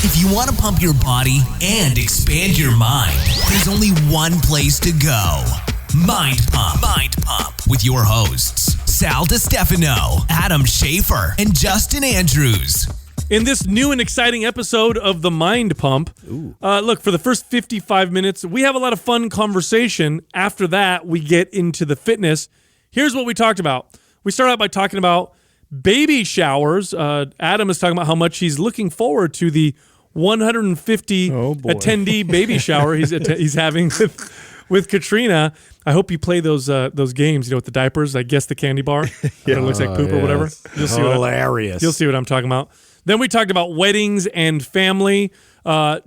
If you want to pump your body and expand your mind, there's only one place to go. Mind Pump. Mind Pump with your hosts, Sal DiStefano, Adam Schaefer, and Justin Andrews. In this new and exciting episode of the Mind Pump, look, for the first 55 minutes, we have a lot of fun conversation. After that, we get into the fitness. Here's what we talked about. We start out by talking about baby showers. Adam is talking about how much he's looking forward to the 150 attendee baby shower he's having with Catrina. I hope you play those games, with the diapers. I guess the candy bar. It looks like poop or whatever. You'll see hilarious. You'll see what I'm talking about. Then we talked about weddings and family.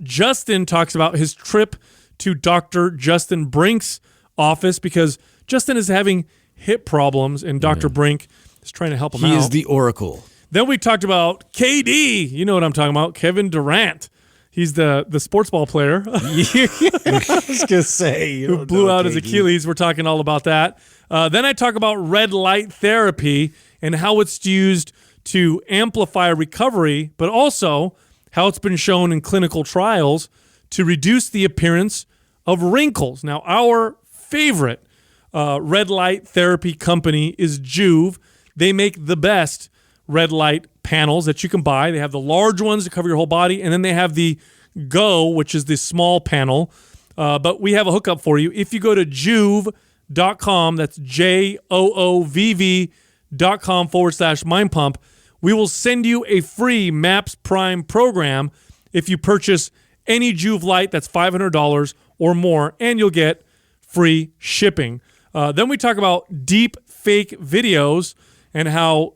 Justin talks about his trip to Dr. Justin Brink's office because Justin is having hip problems, and Dr. Brink is trying to help him out. He is the oracle. Then we talked about KD. You know what I'm talking about. Kevin Durant. He's the sports ball player. I was going to say. Who blew out his Achilles. We're talking all about that. Then I talk about red light therapy and how it's used to amplify recovery, but also how it's been shown in clinical trials to reduce the appearance of wrinkles. Now, our favorite red light therapy company is Juve. They make the best red light panels that you can buy. They have the large ones to cover your whole body, and then they have the Go, which is the small panel. But we have a hookup for you. If you go to Juve.com, that's JOOVV.com/Mind Pump, we will send you a free MAPS Prime program if you purchase any Juve Light that's $500 or more, and you'll get free shipping. Then we talk about deep fake videos and how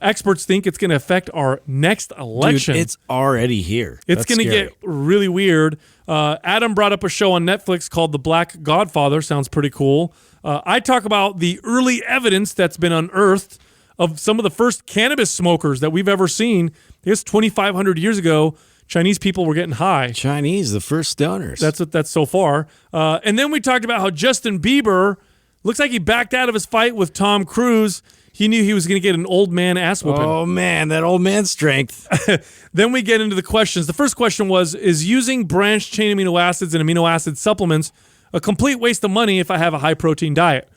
experts think it's going to affect our next election. Dude, it's already here. It's going to get really weird. Adam brought up a show on Netflix called The Black Godfather. Sounds pretty cool. I talk about the early evidence that's been unearthed of some of the first cannabis smokers that we've ever seen. I guess 2,500 years ago, Chinese people were getting high. Chinese, the first stoners. That's so far. And then we talked about how Justin Bieber looks like he backed out of his fight with Tom Cruise. He knew he was going to get an old man ass whooping. Oh, man, that old man strength. Then we get into the questions. The first question was, is using branched-chain amino acids and amino acid supplements a complete waste of money if I have a high-protein diet?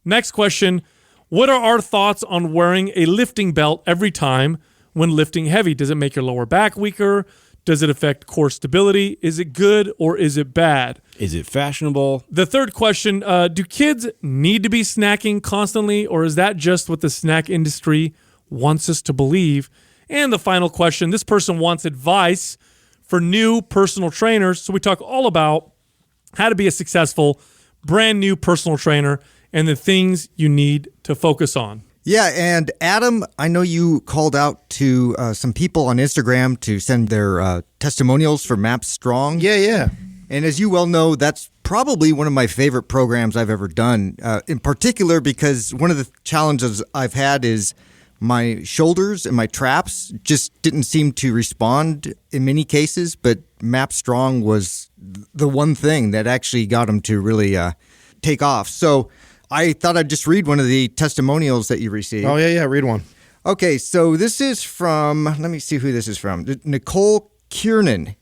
Next question, what are our thoughts on wearing a lifting belt every time when lifting heavy? Does it make your lower back weaker? Does it affect core stability? Is it good or is it bad? Is it fashionable? The third question, do kids need to be snacking constantly, or is that just what the snack industry wants us to believe? And the final question, this person wants advice for new personal trainers. So we talk all about how to be a successful, brand new personal trainer and the things you need to focus on. Yeah, and Adam, I know you called out to some people on Instagram to send their testimonials for MAPS Strong. Yeah. And as you well know, that's probably one of my favorite programs I've ever done, in particular because one of the challenges I've had is my shoulders and my traps just didn't seem to respond in many cases, but MAPS Strong was the one thing that actually got them to really take off. So I thought I'd just read one of the testimonials that you received. Oh, yeah, read one. Okay, so this is from, let me see who this is from, Nicole Kiernan.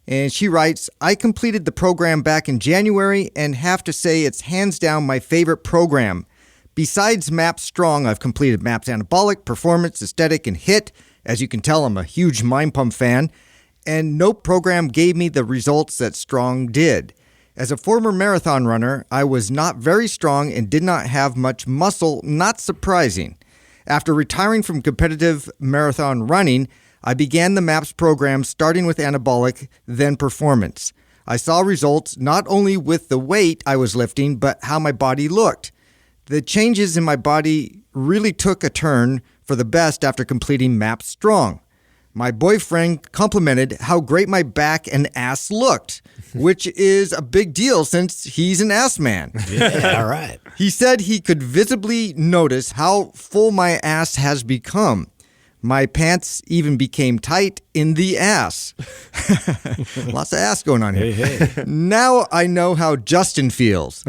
And she writes, I completed the program back in January and have to say it's hands down my favorite program. Besides MAPS Strong, I've completed MAPS Anabolic, Performance, Aesthetic, and HIIT. As you can tell, I'm a huge Mind Pump fan. And no program gave me the results that Strong did. As a former marathon runner, I was not very strong and did not have much muscle, not surprising. After retiring from competitive marathon running, I began the MAPS program starting with anabolic, then performance. I saw results not only with the weight I was lifting, but how my body looked. The changes in my body really took a turn for the best after completing MAPS Strong. My boyfriend complimented how great my back and ass looked, which is a big deal since he's an ass man. Yeah, all right. He said he could visibly notice how full my ass has become. My pants even became tight in the ass. Lots of ass going on here. Hey. Now I know how Justin feels.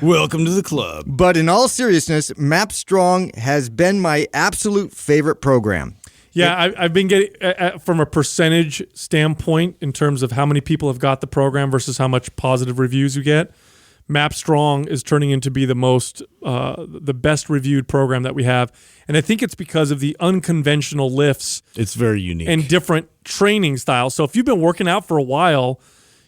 Welcome to the club. But in all seriousness, MAPS Strong has been my absolute favorite program. Yeah, I've been getting from a percentage standpoint in terms of how many people have got the program versus how much positive reviews you get. Map Strong is turning into be the best reviewed program that we have, and I think it's because of the unconventional lifts. It's very unique and different training styles. So if you've been working out for a while,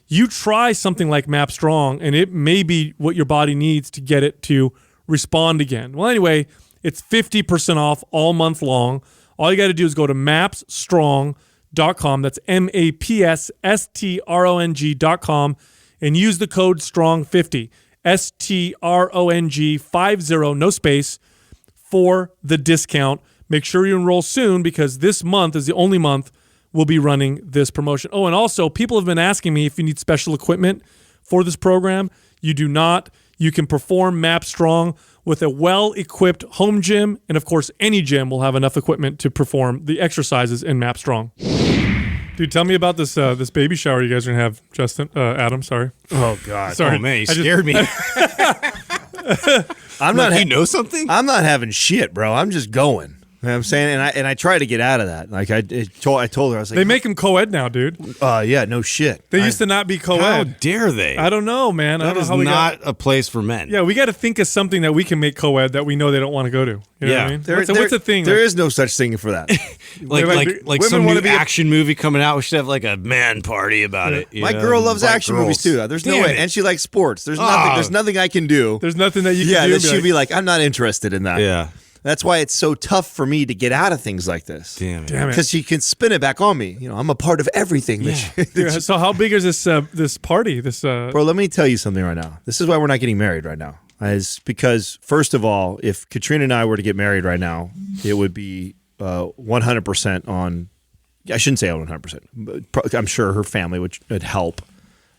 you try something like Map Strong, and it may be what your body needs to get it to respond again. Well, anyway, it's 50% off all month long. All you got to do is go to mapstrong.com. That's MAPSSTRONG.com and use the code STRONG50, STRONG50, no space, for the discount. Make sure you enroll soon because this month is the only month we'll be running this promotion. Oh, and also, people have been asking me if you need special equipment for this program. You do not. You can perform Map Strong with a well-equipped home gym, and of course, any gym will have enough equipment to perform the exercises in Map Strong. Dude, tell me about this this baby shower you guys are gonna have, Justin. Adam, sorry. Oh God! Sorry. Oh man, you scared me. I'm not. You know something? I'm not having shit, bro. I'm just going. You know what I'm saying? And I try to get out of that. Like I told her, I was like, they make them co-ed now, dude. Yeah, no shit. They used to not be co-ed. How dare they? I don't know, man. I That don't is know how not a place for men. Yeah, we got to think of something that we can make co-ed that we know they don't want to go to. You know what I mean? What's the thing? There is no such thing for that. like women some wanna new be action movie coming out. We should have like a man party about it. My girl loves action movies too. There's no way, and she likes sports. There's nothing. There's nothing I can do. There's nothing that you can do. Yeah, that she'd be like, I'm not interested in that. Yeah. That's why it's so tough for me to get out of things like this. Damn it. Because she can spin it back on me. You know, I'm a part of everything. Yeah, so how big is this party? Bro, let me tell you something right now. This is why we're not getting married right now. Is because, first of all, if Catrina and I were to get married right now, it would be 100% on, I shouldn't say 100%, but I'm sure her family would help.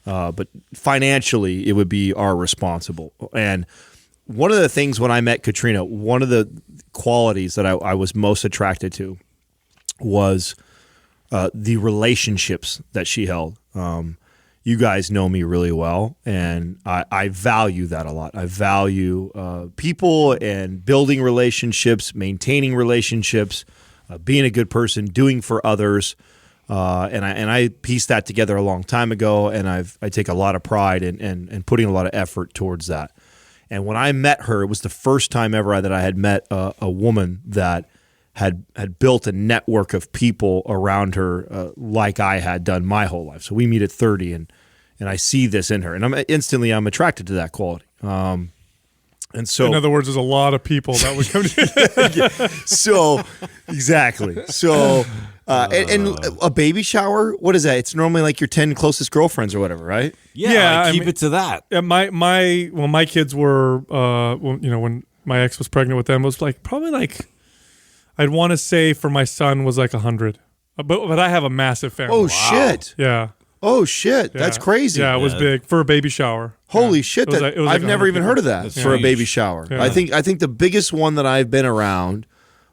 But financially, it would be our responsible. And one of the things when I met Catrina, one of the qualities that I was most attracted to was the relationships that she held. You guys know me really well, and I value that a lot. I value people and building relationships, maintaining relationships, being a good person, doing for others. And I pieced that together a long time ago, and I take a lot of pride in putting a lot of effort towards that. And when I met her, it was the first time ever that I had met a woman that had built a network of people around her like I had done my whole life. So we meet at 30, and I see this in her, and I'm attracted to that quality. And so, in other words, there's a lot of people that would come to. So exactly. So and a baby shower, what is that? It's normally like your 10 closest girlfriends or whatever, right? Yeah, keep it to that. Yeah, my kids were when my ex was pregnant with them, it was probably I'd want to say for my son was like 100, but I have a massive family. Oh shit! Yeah. Oh shit! That's crazy. Yeah, it was big for a baby shower. Holy shit! It was I've never even heard of that for a baby shower. Yeah. I think the biggest one that I've been around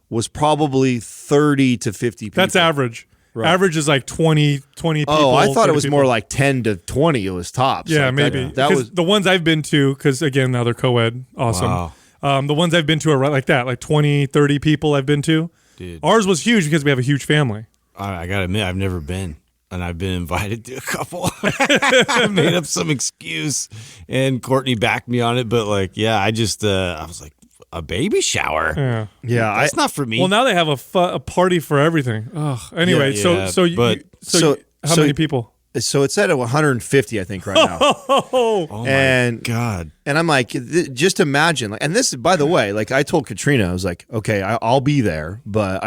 was probably 30 to 50 people. That's average. Right. Average is like 20 people. Oh, I thought it was people. more like 10 to 20. It was tops. Yeah, like maybe. That was the ones I've been to, because again, now they're co-ed. Awesome. Wow. The ones I've been to are like that, like 20, 30 people I've been to. Dude. Ours was huge because we have a huge family. I got to admit, I've never been. And I've been invited to a couple. I made up some excuse, and Courtney backed me on it. But I was like, a baby shower? Yeah, that's not for me. Well, now they have a party for everything. Ugh. Anyway, Yeah, so how many people? So it's at 150, I think, right now. Oh my God. And I'm like, just imagine. And this, by the way, I told Catrina, I was like, okay, I'll be there, but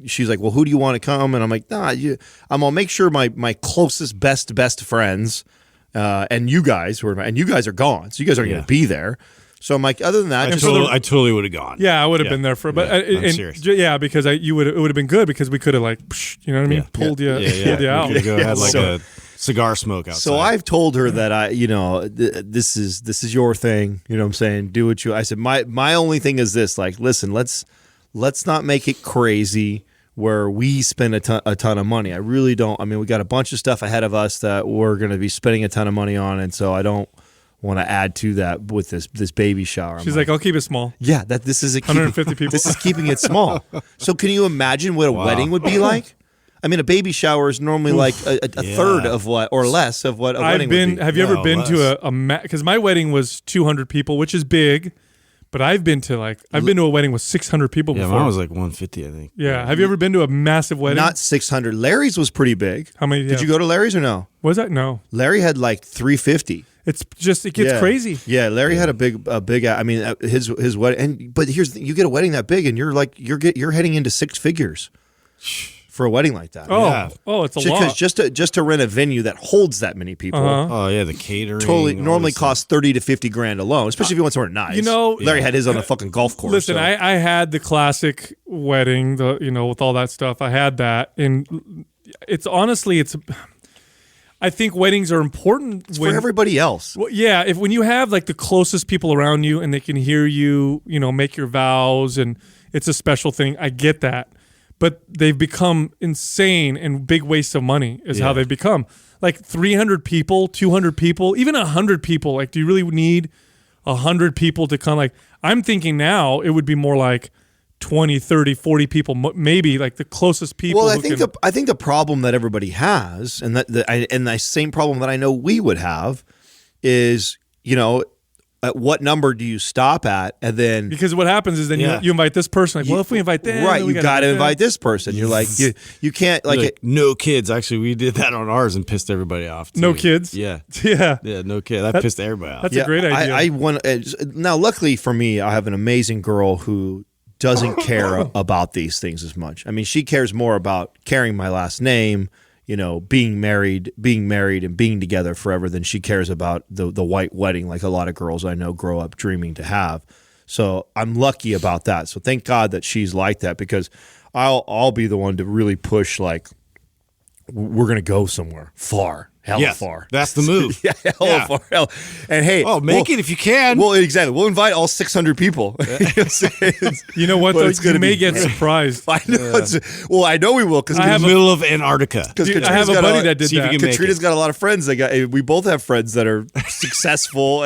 she's like, well, who do you want to come? And I'm like, nah, I'm gonna make sure my closest, best friends, and you guys are gone, so you guys aren't gonna be there. So I'm like, other than that, I totally would have gone. Yeah, I would have been there for, but I'm serious. Yeah, because it would have been good because we could have you know what I mean, pulled you out. We could go had a cigar smoke outside. So I've told her that this is your thing. You know what I'm saying? Do what I said. My only thing is this. Listen, let's not make it crazy where we spend a ton of money. I really don't. I mean, we got a bunch of stuff ahead of us that we're going to be spending a ton of money on, and so I don't want to add to that with this baby shower. She's like, I'll keep it small. yeah, that this is 150 people. This is keeping it small. So can you imagine what a wedding would be like? I mean, a baby shower is normally like a third of what, or less of what a wedding would be. Have you ever been to because my wedding was 200 people, which is big, but I've been to a wedding with 600 people before. Yeah, mine was like 150, I think. Yeah. Have you ever been to a massive wedding? Not 600. Larry's was pretty big. How many? Did you go to Larry's or no? Was that? No. Larry had like 350. It's just, it gets crazy. Yeah, Larry had a big. I mean, his wedding. But here's you get a wedding that big, and you're heading into six figures for a wedding like that. It's a lot. Because just to rent a venue that holds that many people, Oh yeah, the catering totally normally costs 30 to 50 grand alone, especially if you want somewhere nice. You know, Larry had his on a fucking golf course. Listen, so. I had the classic wedding, with all that stuff. I had that, and it's honestly, I think weddings are important for everybody else. Well, yeah, when you have like the closest people around you and they can hear you, make your vows, and it's a special thing. I get that. But they've become insane and big wastes of money is how they've become. Like 300 people, 200 people, even 100 people. Like, do you really need 100 people to come? Like, I'm thinking now it would be more like 20, 30, 40 people, maybe like the closest people. Well, I think the problem that everybody has, and the same problem that I know we would have, is at what number do you stop at, and then because what happens is then you invite this person. Like, well, if we invite them, right, you got to invite this person. You're like you can't like no kids. Actually, we did that on ours and pissed everybody off. Too. No kids. Yeah, no kid. That pissed everybody off. That's a great idea. I want now. Luckily for me, I have an amazing girl who doesn't care about these things as much. I mean, she cares more about carrying my last name, being married and being together forever than she cares about the white wedding like a lot of girls I know grow up dreaming to have. So I'm lucky about that. So thank God that she's like that, because I'll be the one to really push, like, we're going to go somewhere far. Hella far. That's the move. Hella far. And hey, make it if you can. Well, exactly. We'll invite all 600 people. You know what? Though, you may get surprised. I know. I know we will, because in the middle of Antarctica. Dude, I have a buddy that did that. Catrina's got a lot of friends. We both have friends that are successful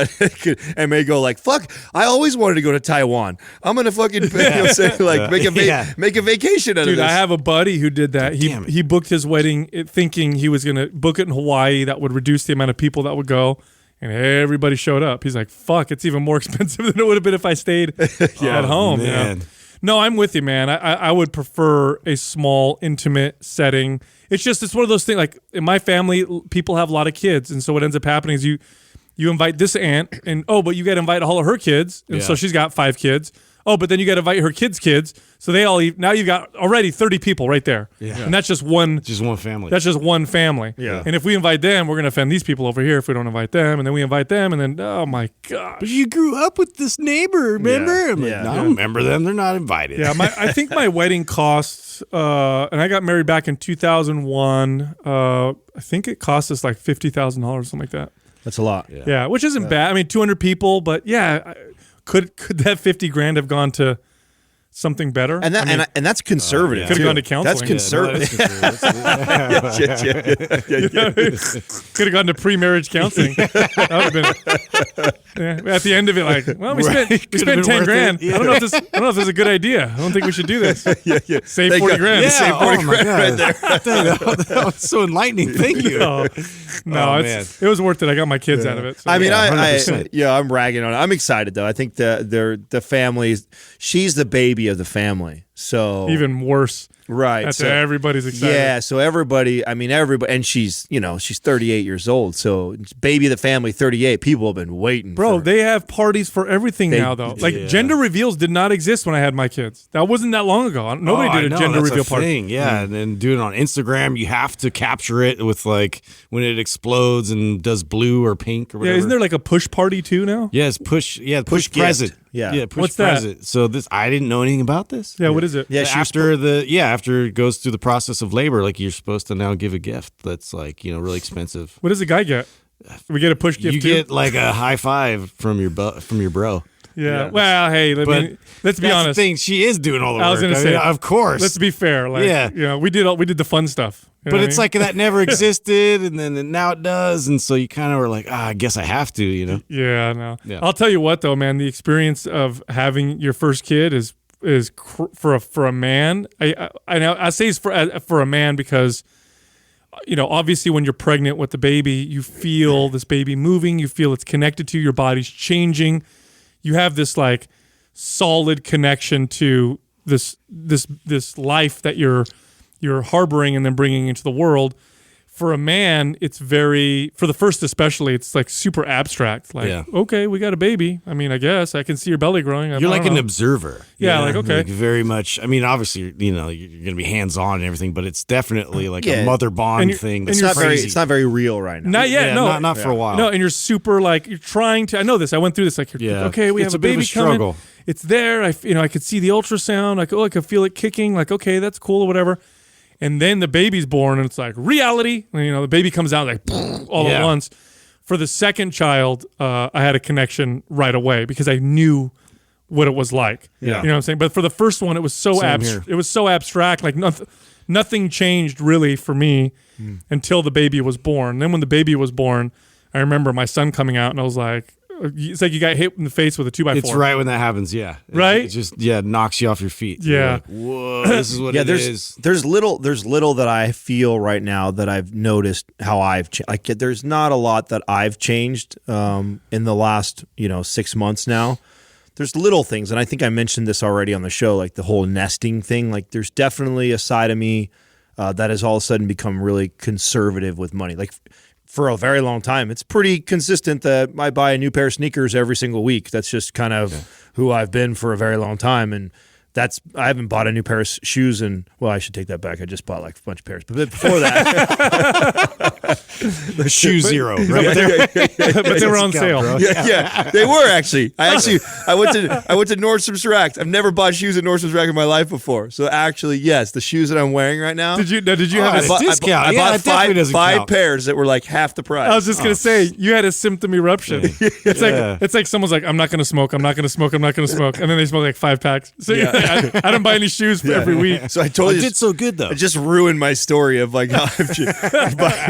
and may go like, "Fuck! I always wanted to go to Taiwan. I'm gonna fucking make a vacation out of this." Dude, I have a buddy who did that. He booked his wedding thinking he was gonna book it in Hawaii. That would reduce the amount of people that would go, and everybody showed up. He's like, fuck, it's even more expensive than it would have been if I stayed at home. Man. No, I'm with you, man. I would prefer a small, intimate setting. It's one of those things, like in my family, people have a lot of kids, and so what ends up happening is you invite this aunt, and but you got to invite all of her kids, and so she's got 5 kids. Oh, but then you got to invite her kids. So they all now you've got already 30 people right there. Yeah. And that's just one family. That's just one family. Yeah. And if we invite them, we're going to offend these people over here if we don't invite them. And then we invite them, and then, oh my gosh. But you grew up with this neighbor, remember? I don't remember them. They're not invited. Yeah, I think my wedding costs, and I got married back in 2001. I think it cost us like $50,000, something like that. That's a lot. Yeah, which isn't bad. I mean, 200 people, but yeah, could that 50 grand have gone to something better? And that's conservative. Could have gone to counseling. That's conservative. Could have gone to pre-marriage counseling. That would have been at the end of it, like, well, we spent 10 grand. I don't know if this is a good idea. I don't think we should do this. Save 40 grand. Yeah, save 40 grand right there. That was so enlightening. Thank you. No, it was worth it. I got my kids out of it. So. I mean, I'm ragging on it. I'm excited though. I think the family. She's the baby of the family, so even worse. Right. That's everybody's excited. Yeah, so everybody, and she's 38 years old, so it's baby of the family, 38. People have been waiting. Bro, they have parties for everything now, though. Like, gender reveals did not exist when I had my kids. That wasn't that long ago. Nobody did a gender reveal party. Yeah, and then do it on Instagram. You have to capture it with, like, when it explodes and does blue or pink or whatever. Yeah, isn't there like a push party too now? Yeah, it's push present. Yeah, push What's present. that? So I didn't know anything about this. Yeah, what is it? Yeah, after it goes through the process of labor, like you're supposed to now give a gift that's like, really expensive. What does the guy get? We get a push gift. You get like a high five from your bro. Yeah. Well, hey, let's be honest. The thing, she is doing all the work. I was going to say, of course. Let's be fair. Like, we did the fun stuff. You know but what it's I mean? like that never existed, and then now it does, and so you kind of were like, I guess I have to, Yeah, no. Yeah. I'll tell you what, though, man. The experience of having your first kid is for a man. I say it's for a man because, obviously when you're pregnant with the baby, you feel this baby moving. You feel it's connected to you. Your body's changing. You have this like solid connection to this life that you're harboring and then bringing into the world. For a man, it's for the first especially, it's like super abstract. Like, okay, we got a baby. I mean, I guess I can see your belly growing. You're like an observer. Yeah, like, okay. Like very much. I mean, obviously, you're going to be hands-on and everything, but it's definitely like a mother bond thing. It's not very real right now. Not yet, no. Not for a while. No, and you're super like, you're trying to, I know this, I went through this, like, okay, we have a baby coming. It's there, I could see the ultrasound, like, I could feel it kicking, like, okay, that's cool or whatever. And then the baby's born, and it's like reality. The baby comes out like all at once. For the second child, I had a connection right away because I knew what it was like. Yeah. You know what I'm saying? But for the first one, it was so abstract. Like nothing changed really for me until the baby was born. Then when the baby was born, I remember my son coming out, and I was like, it's like you got hit in the face with a 2x4. It's right when that happens, yeah. Right? It just knocks you off your feet. Yeah. You're like, whoa, this is what it is. There's little that I feel right now that I've noticed how I've changed. Like, there's not a lot that I've changed in the last 6 months now. There's little things, and I think I mentioned this already on the show, like the whole nesting thing. Like, there's definitely a side of me that has all of a sudden become really conservative with money. Like, for a very long time, it's pretty consistent that I buy a new pair of sneakers every single week. That's just kind of who I've been for a very long time. And I haven't bought a new pair of shoes I should take that back. I just bought like a bunch of pairs. But before that, the shoe zero, right? But they were on sale. Yeah, they were actually. I went to Nordstrom's Rack. I've never bought shoes at Nordstrom's Rack in my life before. So actually, yes, the shoes that I'm wearing right now. Did you have a discount? I bought five pairs that were like half the price. I was just gonna say you had a symptom eruption. It's like someone's like, I'm not gonna smoke, and then they smoke like 5 packs. So I don't buy any shoes for every week. So I totally did so good though. It just ruined my story of like how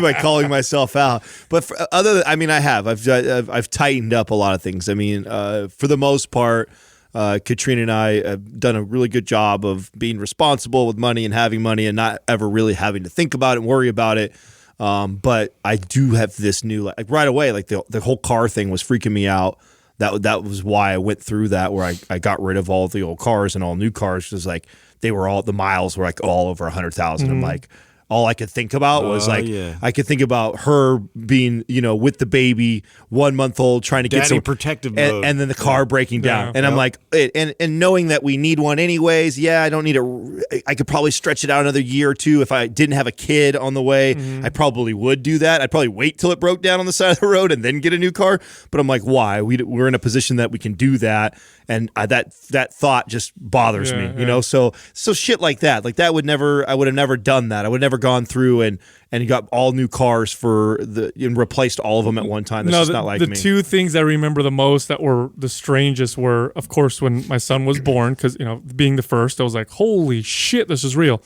by calling myself out. But I've tightened up a lot of things. I mean, for the most part, Catrina and I have done a really good job of being responsible with money and having money and not ever really having to think about it and worry about it. But I do have this new, like right away, like the whole car thing was freaking me out. That was why I went through that, where I got rid of all the old cars and all new cars, because like the miles were like all over 100,000. I'm like, all I could think about was I could think about her being, with the baby, 1 month old, trying to get some protective mode, and then the car breaking down. And I'm like, and knowing that we need one anyways. Yeah, I don't need it. I could probably stretch it out another year or two. If I didn't have a kid on the way, I probably would do that. I'd probably wait till it broke down on the side of the road and then get a new car. But I'm like, why? We're in a position that we can do that. And that thought just bothers me, So shit like that I would have never done that. I would have never gone through and got all new cars and replaced all of them at one time. That's just not like me. The two things I remember the most that were the strangest were, of course, when my son was born, because being the first, I was like, holy shit, this is real.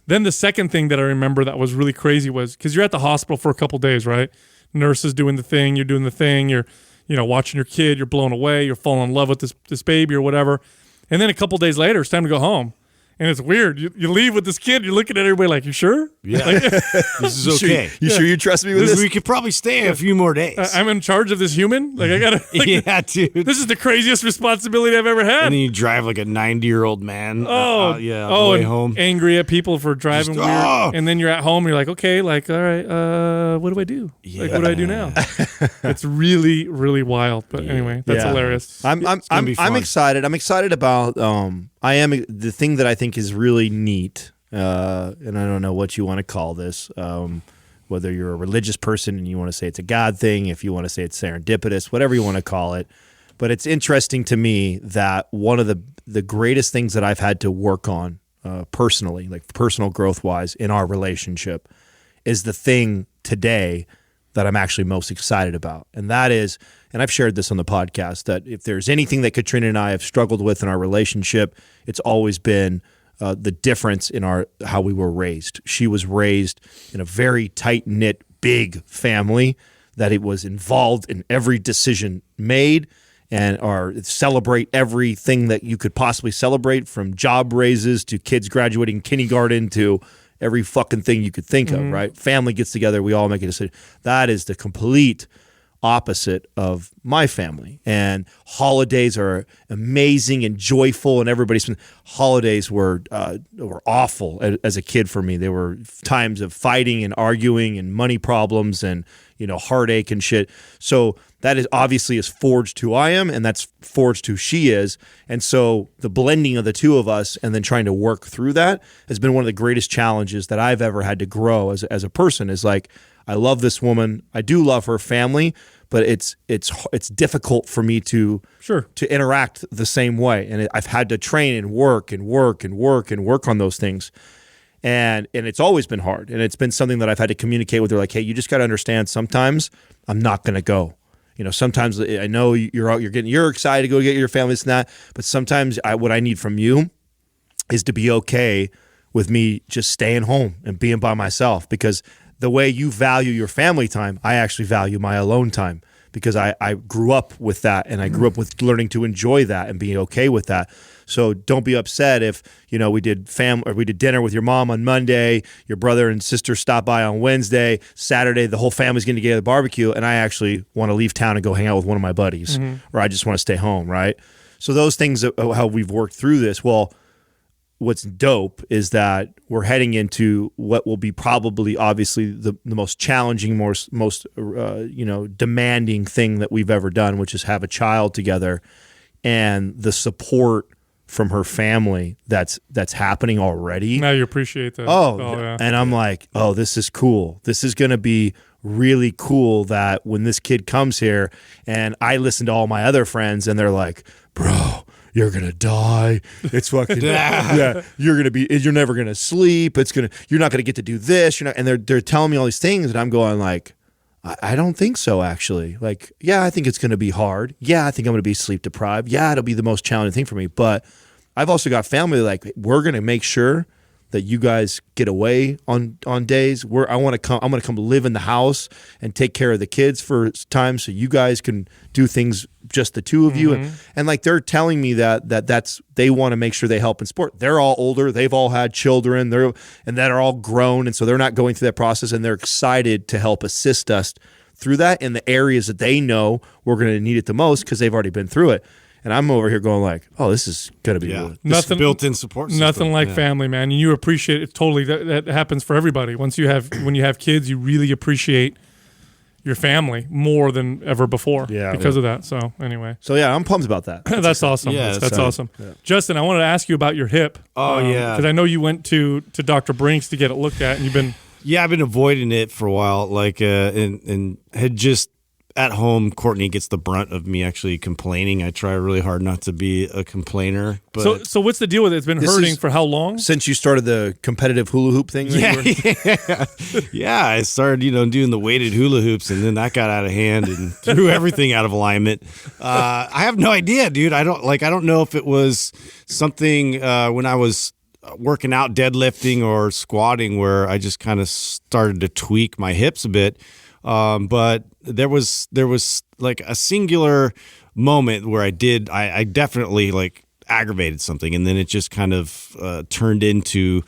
Then the second thing that I remember that was really crazy was, because you're at the hospital for a couple days, right? Nurse is doing the thing, you're doing the thing, you're watching your kid, you're blown away, you're falling in love with this baby or whatever. And then a couple days later, it's time to go home. And it's weird. You leave with this kid, you're looking at everybody like, you sure? Yeah. This is okay. You sure you trust me with this? We could probably stay a few more days. I'm in charge of this human? Like, I gotta... Like, yeah, dude. This is the craziest responsibility I've ever had. And then you drive like a 90-year-old man on the way home. Angry at people for driving weird. And then you're at home, and you're like, okay, like, all right, what do I do? Yeah. Like, what do I do now? It's really, really wild. But anyway, that's hilarious. I'm excited. I'm excited about... the thing that I think is really neat, and I don't know what you want to call this, whether you're a religious person and you want to say it's a God thing, if you want to say it's serendipitous, whatever you want to call it. But it's interesting to me that one of the greatest things that I've had to work on personally, like personal growth-wise in our relationship, is the thing today that I'm actually most excited about. And that is, and I've shared this on the podcast, that if there's anything that Catrina and I have struggled with in our relationship, it's always been the difference in how we were raised. She was raised in a very tight-knit, big family that it was involved in every decision made and celebrate everything that you could possibly celebrate, from job raises to kids graduating kindergarten to every fucking thing you could think of, right? Family gets together, we all make a decision. That is the complete opposite of my family. And holidays are amazing and joyful, and holidays were awful as a kid for me. There were times of fighting and arguing and money problems and heartache and shit. So that is obviously is forged who I am, and that's forged who she is. And so the blending of the two of us and then trying to work through that has been one of the greatest challenges that I've ever had to grow as a person. Is like, I love this woman, I do love her family, but it's difficult for me to interact the same way. And I've had to train and work on those things. And it's always been hard. And it's been something that I've had to communicate with her, like, hey, you just got to understand, sometimes I'm not going to go. Sometimes I know you're excited to go get your family, this and that, but sometimes what I need from you is to be okay with me just staying home and being by myself, because the way you value your family time, I actually value my alone time, because I grew up with that, and I grew up with learning to enjoy that and being okay with that. So don't be upset if we did dinner with your mom on Monday, your brother and sister stopped by on Wednesday, Saturday the whole family's getting together at the barbecue, and I actually want to leave town and go hang out with one of my buddies, or I just want to stay home, right? So those things, how we've worked through this. Well, what's dope is that we're heading into what will be probably, obviously, the most challenging, most demanding thing that we've ever done, which is have a child together, and the support from her family that's happening already. Now you appreciate that. Oh yeah. And I'm like, oh, this is cool. This is going to be really cool, that when this kid comes here, and I listen to all my other friends, and they're like, bro, you're gonna die. It's fucking yeah. You're never gonna sleep. You're not gonna get to do this. And they're telling me all these things, and I'm going like, I don't think so, actually. Like, yeah, I think it's gonna be hard. Yeah, I think I'm gonna be sleep deprived. Yeah, it'll be the most challenging thing for me. But I've also got family like, we're gonna make sure that you guys get away on days where I'm gonna come live in the house and take care of the kids for time, so you guys can do things just the two of you. And like, they're telling me that's they want to make sure they help in sport. They're all older, they've all had children, that are all grown, and so they're not going through that process, and they're excited to help assist us through that in the areas that they know we're going to need it the most, because they've already been through it. And I'm over here going like, oh, this is going to be nothing built-in support system. Nothing like family, man. You appreciate it totally. That happens for everybody. When you have kids, you really appreciate your family more than ever before because of that. So anyway. So yeah, I'm pumped about that. That's awesome. Yeah, that's awesome. Yeah. Justin, I wanted to ask you about your hip. Oh, yeah. Because I know you went to Dr. Brink's to get it looked at, and you've been... Yeah, I've been avoiding it for a while, like, and had just... At home, Courtney gets the brunt of me actually complaining. I try really hard not to be a complainer. But so what's the deal with it? It's been hurting for how long? Since you started the competitive hula hoop thing? Yeah, I started, doing the weighted hula hoops, and then that got out of hand and threw everything out of alignment. I have no idea, dude. I don't know if it was something when I was working out, deadlifting or squatting, where I just kind of started to tweak my hips a bit. But there was like a singular moment where I definitely like aggravated something, and then it just kind of turned into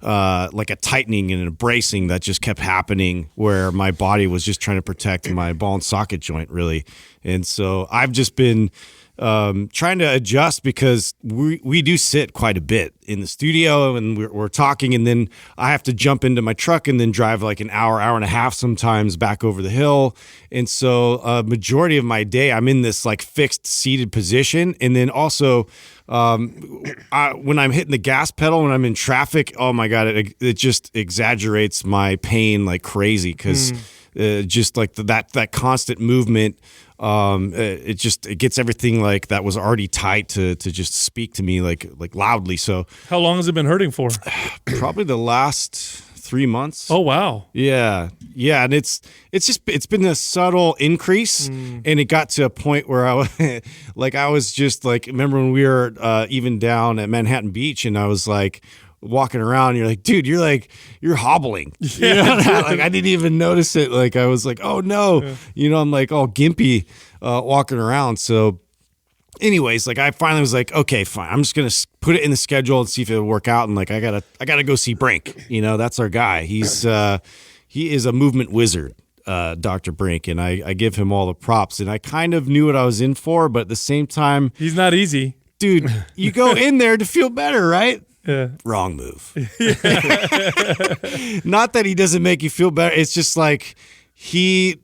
like a tightening and a bracing that just kept happening, where my body was just trying to protect my ball and socket joint, really. And so I've just been trying to adjust, because we do sit quite a bit in the studio, and we're talking, and then I have to jump into my truck and then drive like an hour and a half sometimes back over the hill. And so a majority of my day I'm in this like fixed seated position. And then also when I'm hitting the gas pedal, when I'm in traffic, oh my God, it just exaggerates my pain like crazy, because just like that constant movement, it gets everything like that was already tight to just speak to me like loudly. So how long has it been hurting for? Probably the last 3 months. Oh wow. Yeah, and it's been a subtle increase, and it got to a point where I was just like, remember when we were even down at Manhattan Beach, and I was like walking around, and you're like, dude, you're hobbling. You know? Like I didn't even notice it. Like I was like, oh no, I'm like all gimpy walking around. So anyways, like I finally was like, okay, fine. I'm just gonna put it in the schedule and see if it'll work out. And like I gotta go see Brink. That's our guy. He is a movement wizard, Dr. Brink, and I give him all the props. And I kind of knew what I was in for, but at the same time, he's not easy, dude. You go in there to feel better, right? Yeah. Wrong move. Not that he doesn't make you feel better. It's just like he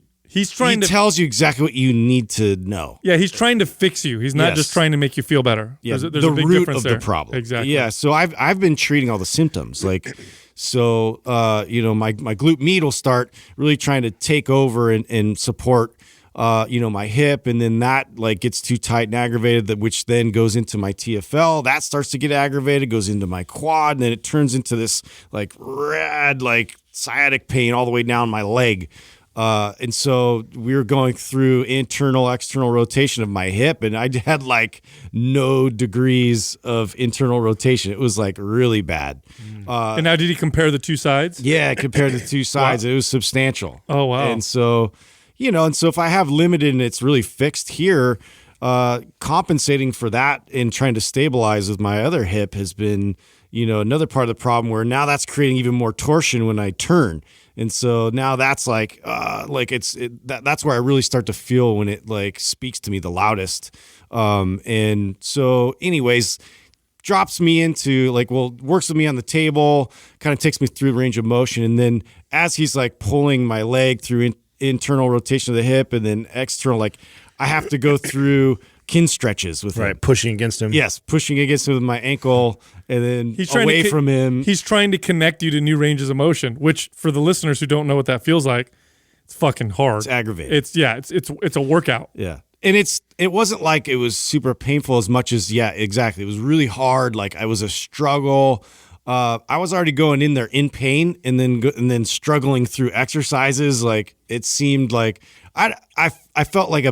tells you exactly what you need to know. Yeah, he's trying to fix you. He's not just trying to make you feel better. Yeah, there's the a big root difference of there. the problem. Exactly. Yeah, so I've been treating all the symptoms. Like, so my glute med will start really trying to take over and support my hip, and then that like gets too tight and aggravated, which then goes into my TFL. That starts to get aggravated, goes into my quad, and then it turns into this like red like sciatic pain all the way down my leg. And so we were going through internal, external rotation of my hip, and I had like no degrees of internal rotation. It was like really bad. And now, did he compare the two sides? Yeah, compared to the two sides, It was substantial. Oh, wow. And so, if I have limited and it's really fixed here, compensating for that and trying to stabilize with my other hip has been, another part of the problem where now that's creating even more torsion when I turn. And so now that's like that's where I really start to feel when it like speaks to me the loudest. And so anyways, drops me into works with me on the table, kind of takes me through the range of motion. And then as he's like pulling my leg through internal rotation of the hip and then external, like I have to go through kin stretches with him. Right, pushing against him. Yes, pushing against him with my ankle and then away from him. He's trying to connect you to new ranges of motion, which for the listeners who don't know what that feels like, it's fucking hard. It's aggravating. It's a workout. Yeah. And it wasn't like it was super painful as much as, yeah, exactly. It was really hard. Like I was a struggle. I was already going in there in pain and then struggling through exercises. Like it seemed like I felt like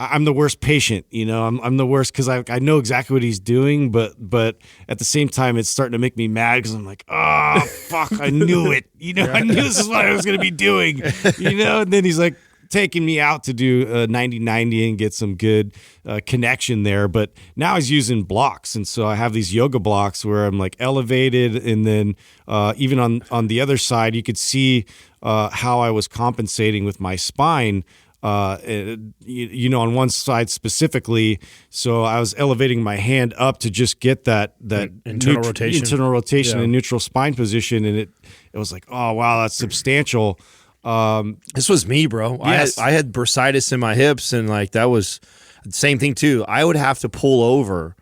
I'm the worst patient, I'm the worst because I know exactly what he's doing, but at the same time, it's starting to make me mad because I'm like, oh, fuck, I knew it. I knew this is what I was going to be doing, and then he's like taking me out to do a 90-90 and get some good connection there. But now he's using blocks. And so I have these yoga blocks where I'm like elevated. And then even on the other side, you could see how I was compensating with my spine. On one side specifically, so I was elevating my hand up to just get that internal rotation and neutral spine position, and it was like, oh wow, that's substantial. This was me, bro. Yes. I had bursitis in my hips, and like that was the same thing too. I would have to pull over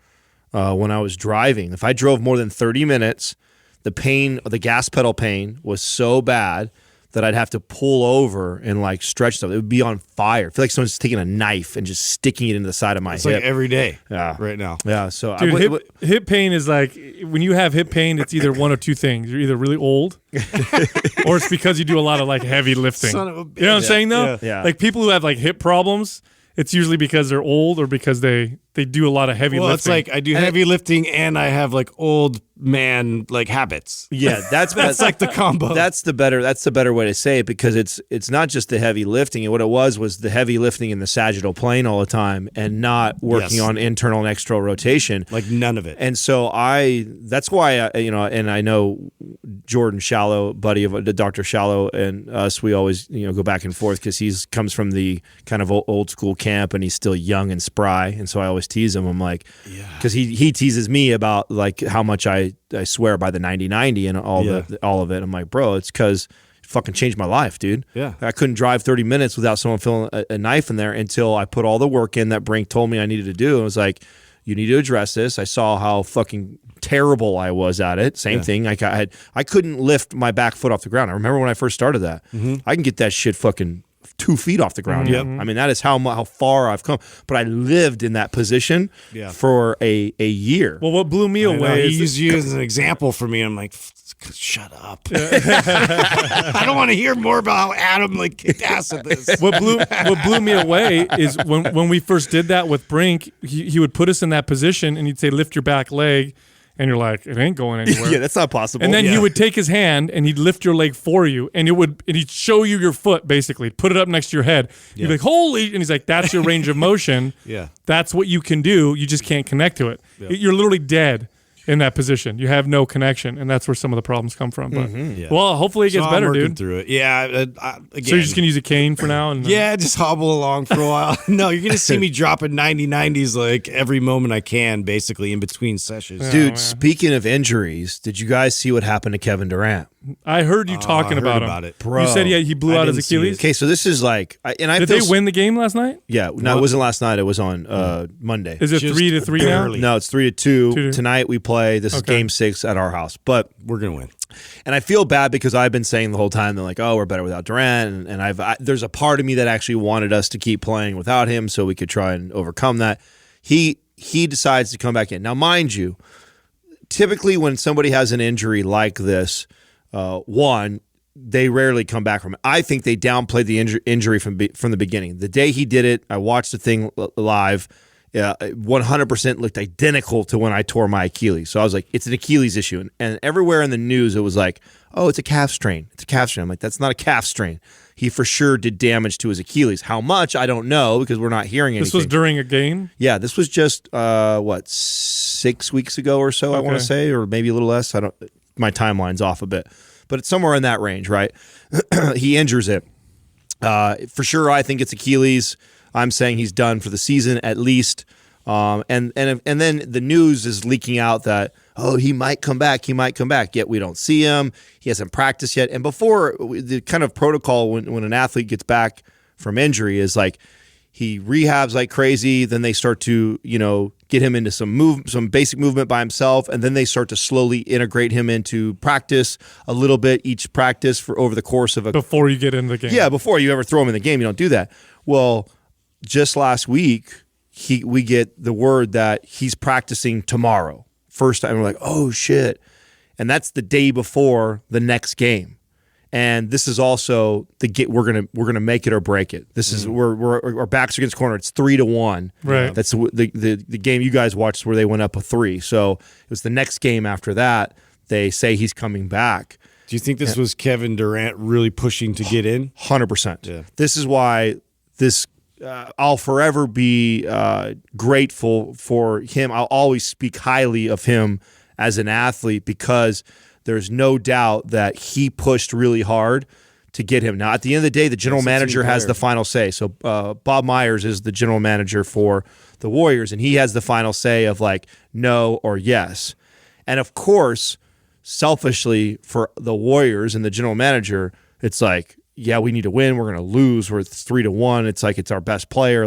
when I was driving. If I drove more than 30 minutes, the gas pedal pain was so bad that I'd have to pull over and like stretch stuff. It would be on fire. I feel like someone's taking a knife and just sticking it into the side of my hip. Like every day, yeah, right now. Yeah, so dude, hip pain is like when you have hip pain, it's either one of two things. You're either really old, or it's because you do a lot of like heavy lifting. Son of a bitch. You know what I'm saying though? Yeah. Like people who have like hip problems, it's usually because they're old or because they do a lot of heavy lifting. It's like I do heavy lifting and I have like old man like habits. Yeah, that's like the combo. That's the better way to say it, because it's not just the heavy lifting. And what it was the heavy lifting in the sagittal plane all the time and not working on internal and external rotation. Like none of it. And so that's why and I know Jordan Shallow, buddy of Dr. Shallow, and us, we always go back and forth because he comes from the kind of old school camp and he's still young and spry. And so I always tease him. I'm like, because he teases me about like how much I swear by the 90-90 and all of it. I'm like, bro, it's because it fucking changed my life, dude. Yeah. I couldn't drive 30 minutes without someone feeling a knife in there until I put all the work in that Brink told me I needed to do. It was like, you need to address this. I saw how fucking terrible I was at it. Same thing. I couldn't lift my back foot off the ground. I remember when I first started that. Mm-hmm. I can get that shit fucking 2 feet off the ground. Yep. I mean, that is how far I've come. But I lived in that position for a year. Well, what blew me away He used you as an example for me. I'm like, shut up. I don't want to hear more about how Adam kicked ass at this. What blew me away is when we first did that with Brink, he would put us in that position and he'd say, lift your back leg. And you're like, it ain't going anywhere. Yeah, that's not possible. And then he would take his hand and he'd lift your leg for you, and he'd show you your foot basically, put it up next to your head. You'd be like, holy! And he's like, that's your range of motion. That's what you can do. You just can't connect to it. You're literally dead in that position. You have no connection, and that's where some of the problems come from. But well, hopefully it gets better, I'm working dude. through it. Yeah. Again, So you're just gonna use a cane for now, and just hobble along for a while. No, you're gonna see me dropping 90s every moment I can, basically in between sessions. Dude, speaking of injuries, did you guys see what happened to Kevin Durant? I heard you talking I heard about him. about it. You said he blew out his didn't see Achilles. Okay, so this is Did they win the game last night? Yeah, no, it wasn't last night. It was on Monday. Is it Just 3-3 now? barely. No, it's 3-2. 2-2. Tonight we play. This is Okay. Game 6 at our house. But We're gonna win. and I feel bad because I've been saying the whole time they're like, oh, we're better without Durant, and there's a part of me that actually wanted us to keep playing without him so we could try and overcome that. He decides to come back in. Now, mind you, typically when somebody has an injury like this, one, they rarely come back from it. I think they downplayed the injury from the beginning. The day he did it, I watched the thing live. 100% looked identical to when I tore my Achilles. So I was like, it's an Achilles issue. And everywhere in the news, it was like, oh, it's a calf strain. It's a calf strain. I'm like, that's not a calf strain. He for sure did damage to his Achilles. How much, I don't know, because we're not hearing anything. This was during a game? Yeah, this was just, 6 weeks ago or so, I want to say, or maybe a little less. My timeline's off a bit. But it's somewhere in that range, right? He injures it. For sure, I think it's Achilles. I'm saying he's done for the season at least. And then the news is leaking out that, oh, he might come back. He might come back. Yet we don't see him. He hasn't practiced yet. And before, the kind of protocol when an athlete gets back from injury is like he rehabs like crazy. Then they start to, get him into some basic movement by himself. And then they start to slowly integrate him into practice a little bit each practice for over the course of before you get into the game. Yeah, before you ever throw him in the game, you don't do that. Well, just last week, we get the word that he's practicing tomorrow. First time, we're like, oh shit, and that's the day before the next game. And this is also we're gonna make it or break it. This is our backs against the corner. It's 3-1. Right. That's the game you guys watched where they went up a 3. So it was the next game after that. They say he's coming back. Do you think this was Kevin Durant really pushing to get in? 100%. Yeah. This is why this. I'll forever be grateful for him. I'll always speak highly of him as an athlete because there's no doubt that he pushed really hard to get him. Now, at the end of the day, the general manager has the final say. So Bob Myers is the general manager for the Warriors, and he has the final say of no or yes. And of course, selfishly for the Warriors and the general manager, it's like, yeah, we need to win. We're going to lose. We're 3-1. It's like it's our best player.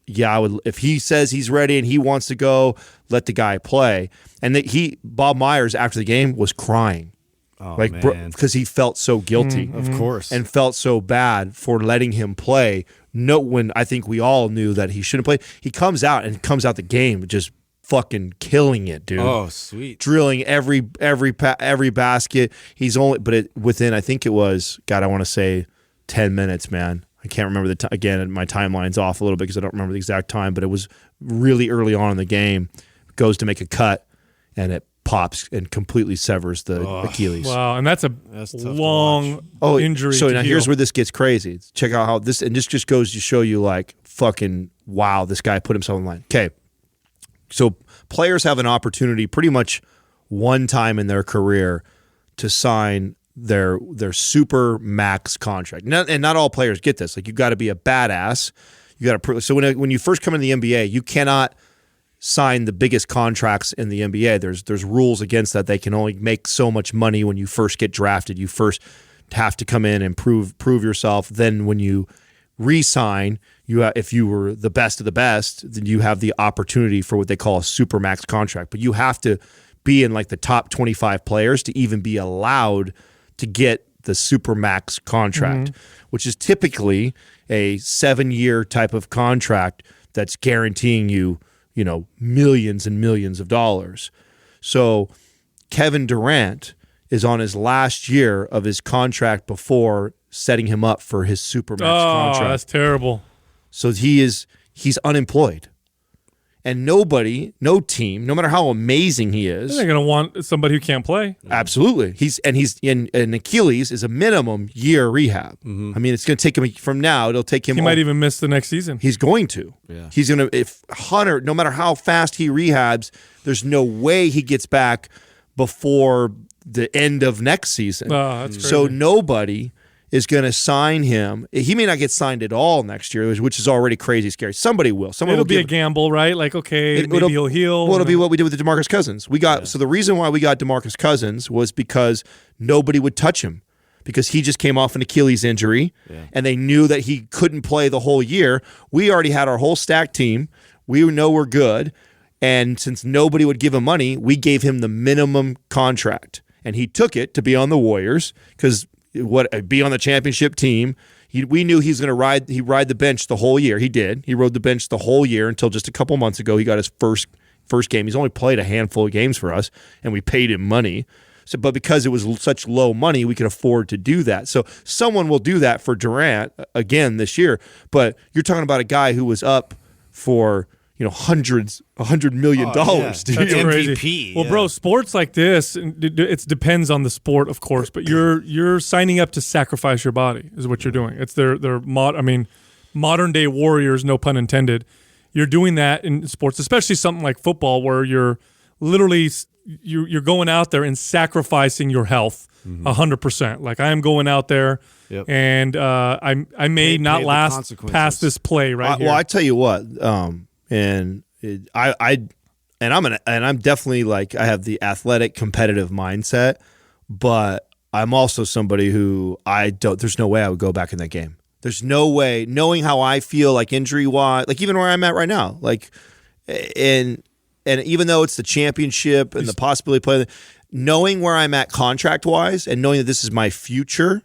Yeah, I would if he says he's ready and he wants to go, let the guy play. And Bob Myers after the game was crying, because he felt so guilty, Of course, and felt so bad for letting him play. When I think we all knew that he shouldn't play, he comes out the game just fucking killing it, dude. Oh, sweet. Drilling every basket. He's within, I think it was, God, I want to say 10 minutes, man. I can't remember again, my timeline's off a little bit because I don't remember the exact time, but it was really early on in the game. Goes to make a cut, and it pops and completely severs the Achilles. Wow, and that's long injury. So to now heal. here's where this gets crazy. Check out how this, and this just goes to show you fucking wow, this guy put himself in line. Okay. So players have an opportunity pretty much one time in their career to sign their super max contract. And not all players get this. You got to be a badass. You got to. So when you first come into the NBA, you cannot sign the biggest contracts in the NBA. There's rules against that. They can only make so much money when you first get drafted. You first have to come in and prove yourself. Then when you re-sign, if you were the best of the best, then you have the opportunity for what they call a super max contract. But you have to be in the top 25 players to even be allowed to get the Supermax contract, which is typically a 7-year type of contract that's guaranteeing you, millions and millions of dollars. So Kevin Durant is on his last year of his contract before setting him up for his Supermax contract. Oh, that's terrible. So he's unemployed. And no team, no matter how amazing he is, They're going to want somebody who can't play. absolutely. He's in Achilles is a minimum year rehab. I mean, it's going to take him from now. It'll take him. He might even miss the next season. He's going to. Yeah. He's going to. If Hunter, no matter how fast he rehabs, there's no way he gets back before the end of next season. Oh, that's crazy. So nobody is going to sign him. He may not get signed at all next year, which is already crazy scary. Somebody will. It'll be a gamble, right? Like, okay, maybe he'll heal. Well, it'll be what we did with the DeMarcus Cousins. So the reason why we got DeMarcus Cousins was because nobody would touch him because he just came off an Achilles injury, and they knew that he couldn't play the whole year. We already had our whole stack team. We know we're good, and since nobody would give him money, we gave him the minimum contract, and he took it to be on the Warriors because be on the championship team. We knew he's going to ride the bench the whole year. He did. He rode the bench the whole year until just a couple months ago. He got his first game. He's only played a handful of games for us, and we paid him money. So, but because it was such low money, we could afford to do that. So someone will do that for Durant again this year. But you're talking about a guy who was up for $100 million. Dude. That's crazy. Well, bro, sports like this, it depends on the sport, of course, but you're signing up to sacrifice your body is what you're doing. It's modern day warriors, no pun intended. You're doing that in sports, especially something like football, where you're literally you're going out there and sacrificing your health 100%. Like, I am going out there, and I may not last past this play right here. Well, I tell you what. I'm definitely like, I have the athletic competitive mindset, but I'm also somebody who there's no way I would go back in that game. There's no way, knowing how I feel, like injury wise, like even where I'm at right now, like, and even though it's the championship and the possibility of playing, knowing where I'm at contract wise and knowing that this is my future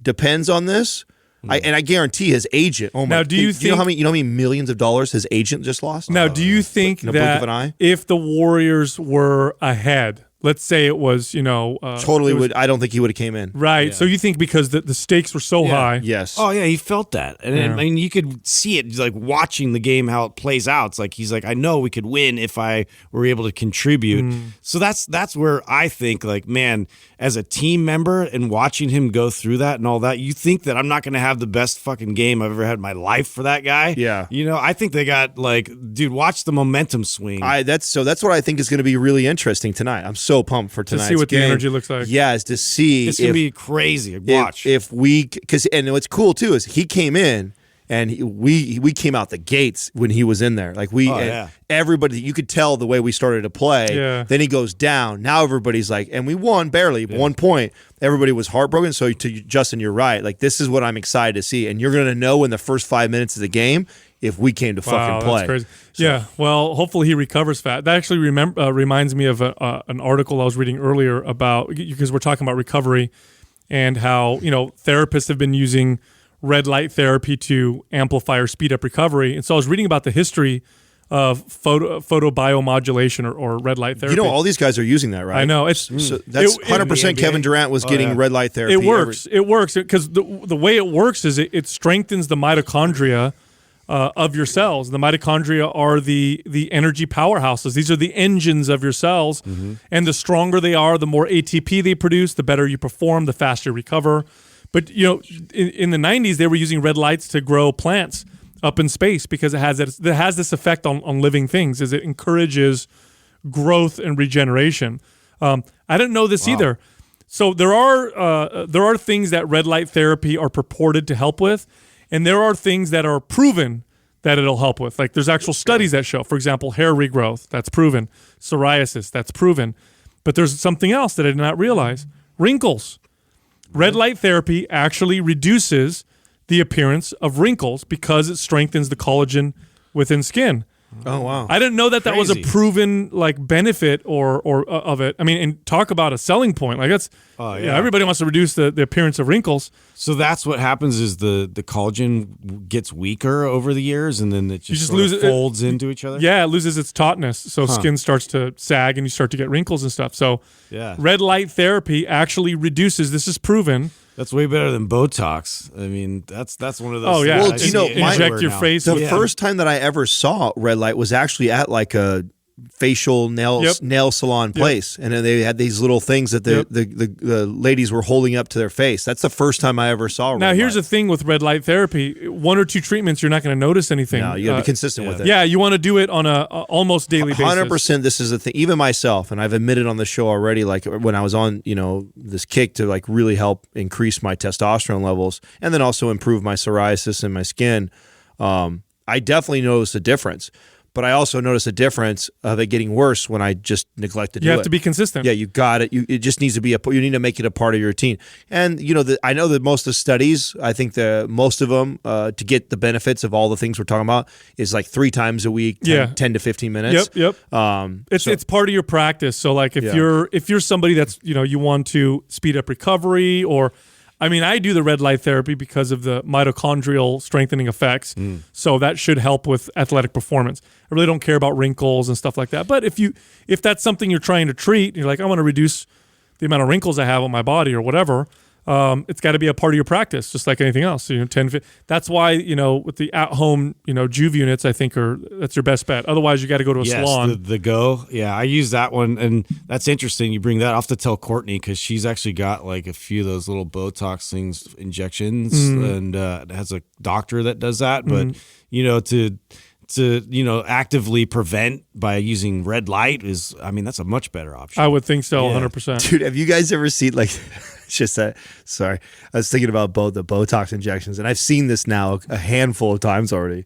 depends on this. I guarantee his agent. Oh my! Now, do you think, you know how many millions of dollars his agent just lost? Now, do you think that if the Warriors were ahead, let's say it was, I don't think he would have came in. Right. Yeah. So you think because the stakes were so high? Yes. Oh yeah, he felt that, and I mean, you could see it like watching the game how it plays out. It's like he's like, I know we could win if I were able to contribute. So that's where I think, like, man, as a team member and watching him go through that and all that, you think that I'm not going to have the best fucking game I've ever had in my life for that guy. Yeah. I think they got, like, dude, watch the momentum swing. That's what I think is going to be really interesting tonight. I'm so pumped for tonight's game. To see what game. the energy looks like. Yeah, is to see. It's going to be crazy. Watch. And what's cool too is he came in and we came out the gates when he was in there. Like everybody, you could tell the way we started to play. Yeah. Then he goes down. Now everybody's like, and we won barely, 1 point. Everybody was heartbroken. So to Justin, you're right. Like, this is what I'm excited to see. And you're going to know in the first 5 minutes of the game if we came to fucking play. That's crazy. So. Yeah, well, hopefully he recovers fast. That actually reminds me of an article I was reading earlier about, because we're talking about recovery and how, therapists have been using red light therapy to amplify or speed up recovery. And so I was reading about the history of photobiomodulation or red light therapy. All these guys are using that, right? I know. So that's 100% Kevin Durant was getting red light therapy. It works. It works because the way it works is it strengthens the mitochondria of your cells. The mitochondria are the energy powerhouses. These are the engines of your cells. And the stronger they are, the more ATP they produce, the better you perform, the faster you recover. But, in the 90s, they were using red lights to grow plants up in space because it has this effect on living things, as it encourages growth and regeneration. I didn't know this either. So there are things that red light therapy are purported to help with, and there are things that are proven that it'll help with. Like, there's actual studies that show, for example, hair regrowth, that's proven. Psoriasis, that's proven. But there's something else that I did not realize. Wrinkles. Red light therapy actually reduces the appearance of wrinkles because it strengthens the collagen within skin. Oh wow. I didn't know that was a Crazy. proven like benefit or of it. I mean, and talk about a selling point. Like that's everybody wants to reduce the appearance of wrinkles. So that's what happens is the collagen gets weaker over the years, and then it just sort of folds into each other. Yeah, it loses its tautness, so skin starts to sag, and you start to get wrinkles and stuff. So red light therapy actually reduces. This is proven. That's way better than Botox. I mean, that's one of those. Oh yeah, things Well, I see inject everywhere your now. face. The with first time that I ever saw red light was actually at like a facial nail salon place, and then they had these little things that the ladies were holding up to their face. That's the first time I ever saw red Now, here's light. the thing with red light therapy: 1 or 2 treatments, you're not going to notice anything. No, you got to be consistent with it. Yeah, you want to do it on a almost daily basis. 100%. This is the thing. Even myself, and I've admitted on the show already, like when I was on, this kick to like really help increase my testosterone levels, and then also improve my psoriasis and my skin. I definitely noticed a difference. But I also noticed a difference of it getting worse when I just neglect to do it. You have to be consistent. Yeah, you got it. It just needs to be you need to make it a part of your routine. And I know that most of the studies, I think most of them to get the benefits of all the things we're talking about is like 3 times a week, 10 to 15 minutes. Yep. It's part of your practice. So like if you're somebody that's you want to speed up recovery, or I mean, I do the red light therapy because of the mitochondrial strengthening effects. So that should help with athletic performance. I really don't care about wrinkles and stuff like that. But if that's something you're trying to treat, and you're like, I want to reduce the amount of wrinkles I have on my body or whatever, it's got to be a part of your practice, just like anything else. So, 10, that's why, with the at-home, Juve units, I think that's your best bet. Otherwise, you got to go to a salon. The Go. Yeah, I use that one, and that's interesting. You bring that off to tell Courtney, because she's actually got like a few of those little Botox things, injections, and has a doctor that does that. But to actively prevent by using red light that's a much better option. I would think so, 100%. Dude, have you guys ever seen like just that? Sorry, I was thinking about the Botox injections, and I've seen this now a handful of times already.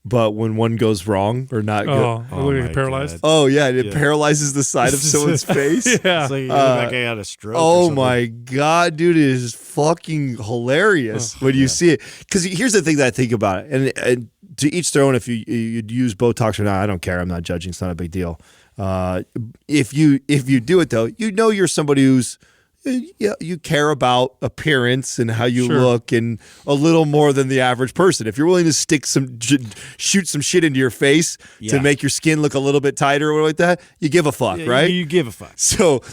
But when one goes wrong or not good, looking paralyzed. oh yeah, it paralyzes the side of someone's face. Yeah, it's like you look like I had a stroke. Oh my god, dude, it is fucking hilarious when you see it. Because here's the thing that I think about it, and to each their own. If you use Botox or not, I don't care. I'm not judging. It's not a big deal. If you do it though, you're somebody who's you care about appearance and how you look, and a little more than the average person. If you're willing to shoot some shit into your face to make your skin look a little bit tighter or like that, you give a fuck, right? You give a fuck. So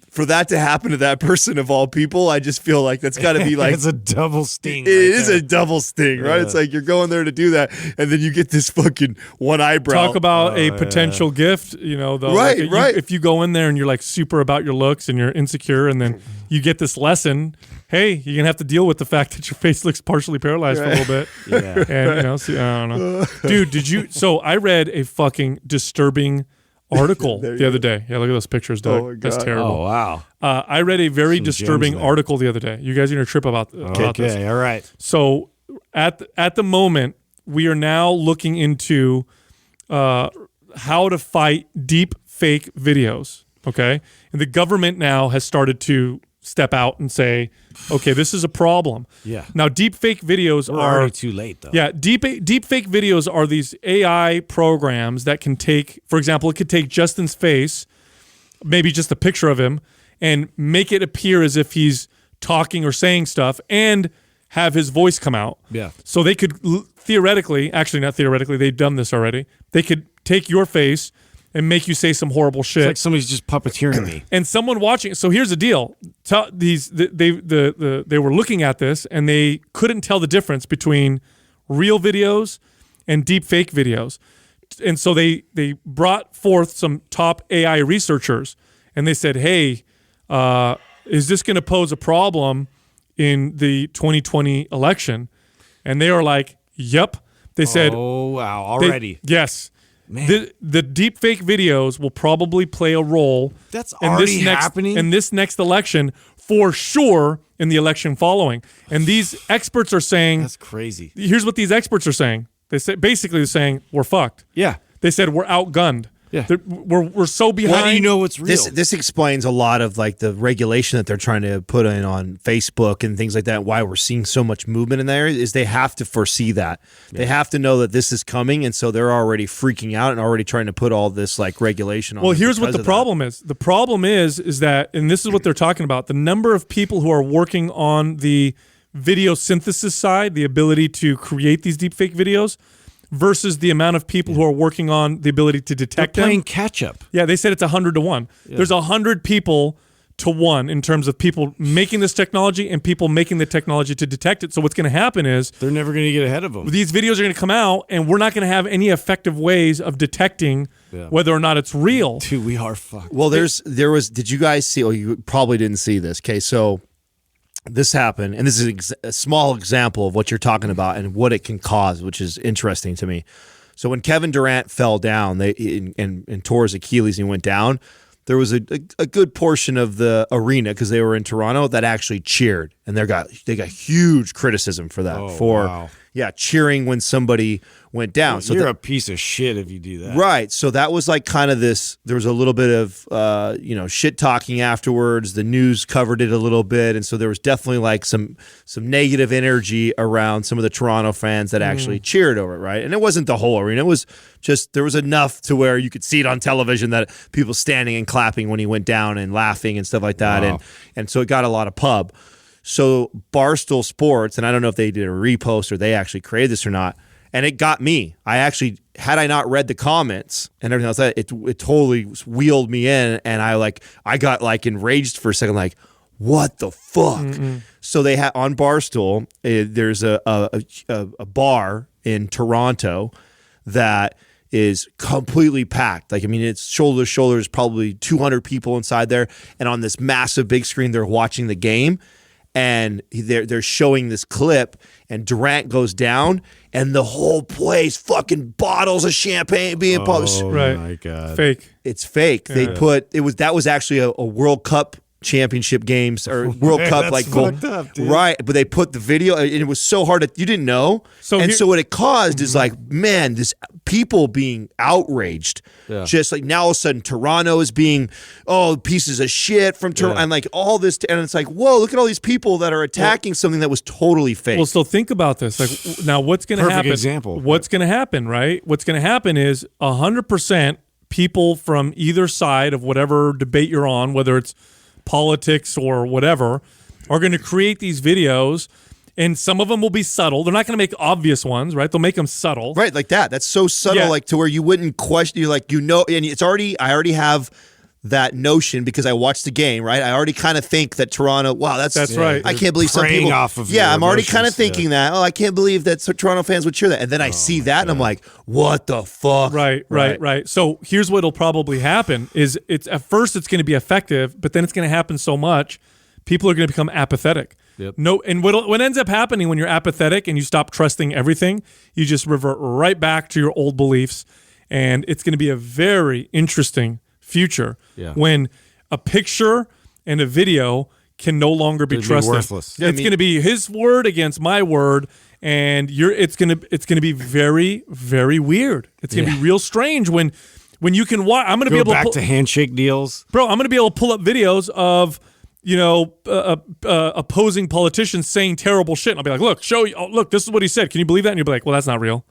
for that to happen to that person of all people, I just feel like that's got to be like it's a double sting. It is a double sting, right? It's like you're going there to do that, and then you get this fucking one eyebrow. Talk about a potential gift, though. Right, right. If you go in there and you're like super about your looks and you're insecure, and then you get this lesson, hey, you're gonna have to deal with the fact that your face looks partially paralyzed for a little bit. Yeah. And I don't know. Dude, so I read a fucking disturbing article the other day. Yeah, look at those pictures, Doug. Oh my God. That's terrible. Oh wow. I read a very disturbing there. article the other day. You guys are gonna trip about this. Okay, all right. So at the moment, we are now looking into how to fight deep fake videos. Okay, and the government now has started to step out and say, okay, this is a problem. Yeah. Now, deep fake videos We're are already too late though. Yeah, deep fake videos are these AI programs that can take, for example, it could take Justin's face, maybe just a picture of him, and make it appear as if he's talking or saying stuff, and have his voice come out. Yeah. So they could theoretically, actually not theoretically, they've done this already. They could take your face and make you say some horrible shit. It's like somebody's just puppeteering me. And someone watching. So here's the deal: they were looking at this, and they couldn't tell the difference between real videos and deep fake videos. And so they brought forth some top AI researchers, and they said, "Hey, is this going to pose a problem in the 2020 election?" And they are like, "Yep." They said, "Oh wow, already." Yes. Man. The deep fake videos will probably play a role That's already happening? in this next election, for sure, in the election following. And these experts are saying, That's crazy. Here's what these experts are saying. They say basically they're saying we're fucked. Yeah. They said we're outgunned. Yeah. We're so behind. How do you know what's real? This explains a lot of like the regulation that they're trying to put in on Facebook and things like that. Why we're seeing so much movement in there is they have to foresee that. They have to know that this is coming, and so they're already freaking out and already trying to put all this like regulation on. Well, here's what the problem is. The problem is that, and this is what they're talking about, the number of people who are working on the video synthesis side, the ability to create these deepfake videos, versus the amount of people who are working on the ability to detect them. Playing catch up. Yeah, they said it's 100 to 1. Yeah. There's 100 people to 1 in terms of people making this technology and people making the technology to detect it. So what's going to happen is they're never going to get ahead of them. These videos are going to come out, and we're not going to have any effective ways of detecting whether or not it's real. Dude, we are fucked. Well, there was. Did you guys see? Oh, you probably didn't see this. Okay, so this happened, and this is a small example of what you're talking about and what it can cause, which is interesting to me. So when Kevin Durant fell down and tore his Achilles and he went down, there was a good portion of the arena, because they were in Toronto, that actually cheered, and they got huge criticism for that, cheering when somebody went down. Well, so you're a piece of shit if you do that. Right. So that was like kind of this, there was a little bit of, shit talking afterwards. The news covered it a little bit. And so there was definitely like some negative energy around some of the Toronto fans that actually cheered over it. Right. And it wasn't the whole arena. It was just, there was enough to where you could see it on television that people standing and clapping when he went down and laughing and stuff like that. Wow. And so it got a lot of pub. So Barstool Sports, and I don't know if they did a repost or they actually created this or not, and it got me. I actually, had I not read the comments and everything else, it totally wheeled me in, and I got like enraged for a second, like, what the fuck? So they had on Barstool, there's a bar in Toronto that is completely packed. Like, I mean, it's shoulder to shoulder. There's probably 200 people inside there, and on this massive big screen, they're watching the game. And they're showing this clip, and Durant goes down, and the whole place, fucking bottles of champagne being posted. Right. My God. Fake. It's fake. Yeah. That was actually a World Cup championship games or World Cup like goal. Up, dude. Right, but they put the video, and it was so hard that you didn't know. So what it caused is like, man, this people being outraged. Yeah. Just like now all of a sudden Toronto is being pieces of shit from Toronto, and like all this, and it's like, whoa, look at all these people that are attacking something that was totally fake. Well, so think about this. Like, now what's going to happen? Perfect example. What's going to happen, right? What's going to happen is 100% people from either side of whatever debate you're on, whether it's politics or whatever, are going to create these videos, and some of them will be subtle. They're not going to make obvious ones, right? They'll make them subtle. Right, like that. That's so subtle, like to where you wouldn't question, and it's already, I already have that notion because I watched the game, right? I already kind of think that Toronto, wow, that's right. I can't believe some people off of I'm already kind of thinking that, I can't believe that Toronto fans would cheer that. And then I see that and I'm like, what the fuck? Right. So here's what'll probably happen is at first it's going to be effective, but then it's going to happen so much, people are going to become apathetic. Yep. And what ends up happening when you're apathetic and you stop trusting everything, you just revert right back to your old beliefs. And it's going to be a very interesting future when a picture and a video can no longer be trusted. Worthless. It's going to be his word against my word, and it's going to be very, very weird. It's going to be real strange when you can watch. I'm going to be able back to handshake deals, bro. I'm going to be able to pull up videos of opposing politicians saying terrible shit, and I'll be like, look, this is what he said. Can you believe that? And you'll be like, well, that's not real.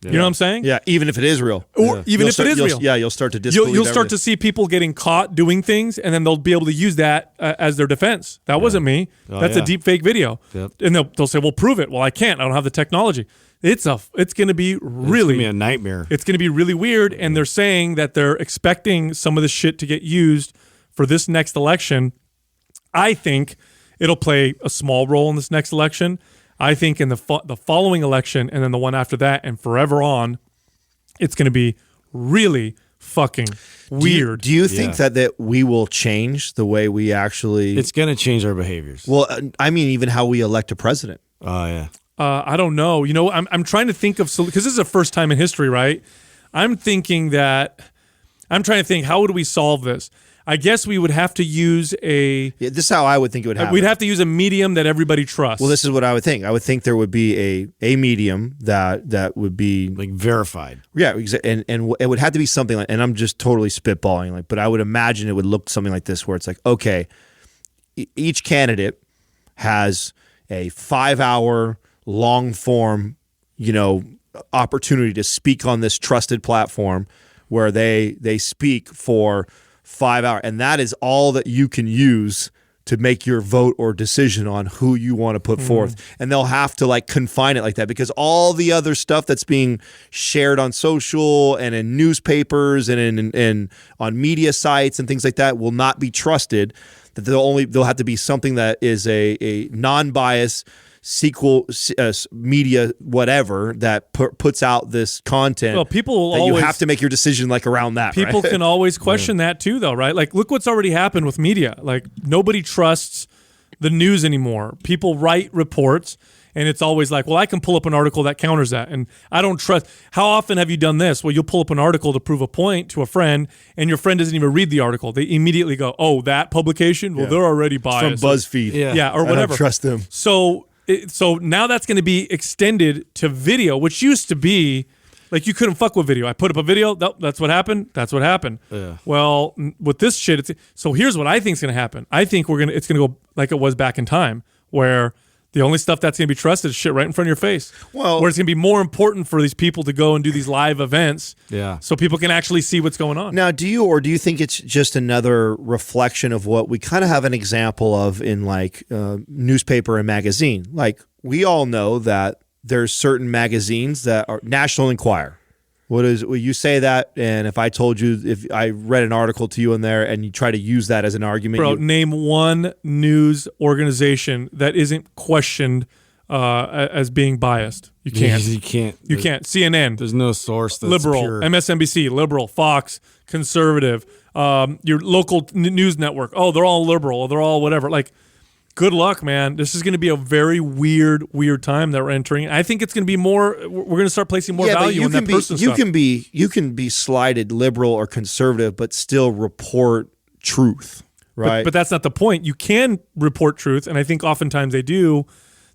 Yeah. You know what I'm saying? Yeah, even if it is real. Or even if it is real. Yeah, you'll start to disbelieve You'll start to see people getting caught doing things, and then they'll be able to use that as their defense. That wasn't me. That's a deep fake video. Yep. And they'll say, well, prove it. Well, I can't. I don't have the technology. It's going to be really a nightmare. It's going to be really weird, and they're saying that they're expecting some of this shit to get used for this next election. I think it'll play a small role in this next election. I think in the following election and then the one after that and forever on, it's going to be really fucking weird. Do you think that we will change the way we actually... It's going to change our behaviors. Well, I mean, even how we elect a president. Oh, yeah. I don't know. I'm trying to think of... Because this is the first time in history, right? I'm trying to think, how would we solve this? I guess we would have to use Yeah, this is how I would think it would happen. we'd have to use a medium that everybody trusts. Well, this is what I would think. I would think there would be a medium that would be Like verified. yeah, and it would have to be something like, and I'm just totally spitballing, like, but I would imagine it would look something like this, where it's like, okay, each candidate has a 5-hour long form, opportunity to speak on this trusted platform where they speak for 5 hours, and that is all that you can use to make your vote or decision on who you want to put forth. And they'll have to like confine it like that, because all the other stuff that's being shared on social and in newspapers and in on media sites and things like that will not be trusted. That they'll have to be something that is a non-biased media whatever that puts out this content. Well, people will that always you have to make your decision like around that. People right? can always question that too, though, right? Like, look what's already happened with media. Like, nobody trusts the news anymore. People write reports, and it's always like, well, I can pull up an article that counters that, and I don't trust. How often have you done this? Well, you'll pull up an article to prove a point to a friend, and your friend doesn't even read the article. They immediately go, "Oh, that publication? Well, they're already biased." From BuzzFeed. Yeah, or I whatever. don't trust them. So now that's going to be extended to video, which used to be like you couldn't fuck with video. I put up a video. That's what happened. That's what happened. Yeah. Well, with this shit, so here's what I think is going to happen. I think it's going to go like it was back in time, where the only stuff that's going to be trusted is shit right in front of your face. Well, where it's going to be more important for these people to go and do these live events, so people can actually see what's going on. Now, do you think it's just another reflection of what we kind of have an example of in like newspaper and magazine? Like, we all know that there's certain magazines that are National Enquirer. Will you say that? And if I told you, if I read an article to you in there and you try to use that as an argument, Bro, name one news organization that isn't questioned as being biased. You can't. You can't. You can't. CNN. There's no source that's liberal. pure. MSNBC, liberal. Fox, conservative. Your local news network. Oh, they're all liberal. Or they're all whatever. Like, good luck, man. This is going to be a very weird time that we're entering. I think it's going to be more. We're going to start placing more value on that person's stuff. You can be slided liberal or conservative, but still report truth, right? But that's not the point. You can report truth, and I think oftentimes they do.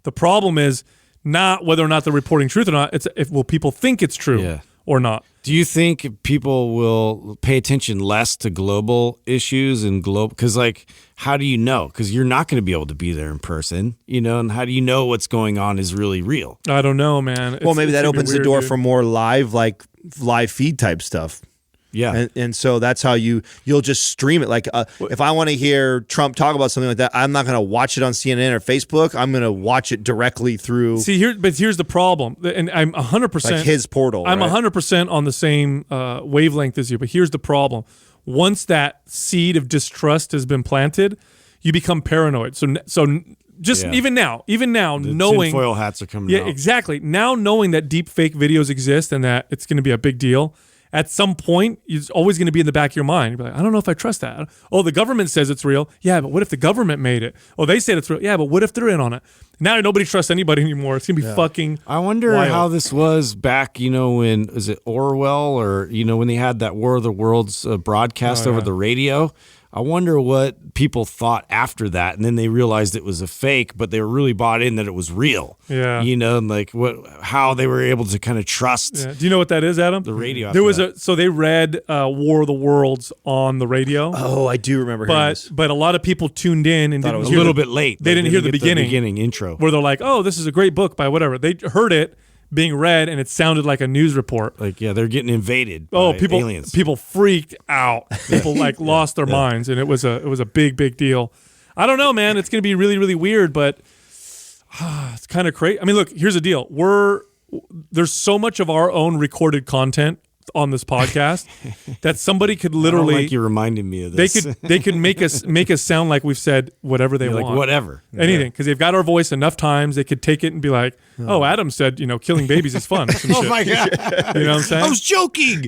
The problem is not whether or not they're reporting truth or not. It's will people think it's true or not. Do you think people will pay attention less to global issues and global? Because, like, how do you know? Because you're not going to be able to be there in person, and how do you know what's going on is really real? I don't know, man. Well, maybe that opens the door dude. for more live feed type stuff. Yeah. And so that's how you'll just stream it. Like if I want to hear Trump talk about something like that, I'm not going to watch it on CNN or Facebook. I'm going to watch it directly through. But here's the problem, and I'm 100%. Like his portal. I'm right? 100% on the same wavelength as you. But here's the problem: once that seed of distrust has been planted, you become paranoid. So just even now, The knowing tinfoil hats are coming out. Yeah, exactly. Now knowing that deep fake videos exist and that it's going to be a big deal. At some point, it's always going to be in the back of your mind. You'll be like, I don't know if I trust that. Oh, the government says it's real. Yeah, but what if the government made it? Oh, they said it's real. Yeah, but what if they're in on it? Now nobody trusts anybody anymore. It's going to be fucking I wonder wild. how this was back, when, is it Orwell or, when they had that War of the Worlds broadcast over the radio? I wonder what people thought after that, and then they realized it was a fake, but they were really bought in that it was real. Yeah, and like how they were able to kind of trust. Yeah. Do you know what that is, Adam? The radio. There was so they read War of the Worlds on the radio. Oh, I do remember hearing this. But a lot of people tuned in and Thought it was a little bit late. They didn't hear the beginning intro where they're like, "Oh, this is a great book by whatever." They heard it being read, and it sounded like a news report. Like, they're getting invaded. By aliens. People freaked out. People lost their minds, and it was a big deal. I don't know, man. It's going to be really, really weird, but it's kind of crazy. I mean, look, here's the deal. There's so much of our own recorded content on this podcast that somebody could literally. I don't like you reminding me of this. They could make us sound like we've said whatever they want. Like whatever. Anything, because they've got our voice enough times. They could take it and be like, "Oh, Adam said, killing babies is fun." Oh my god! You know what I'm saying? I was joking.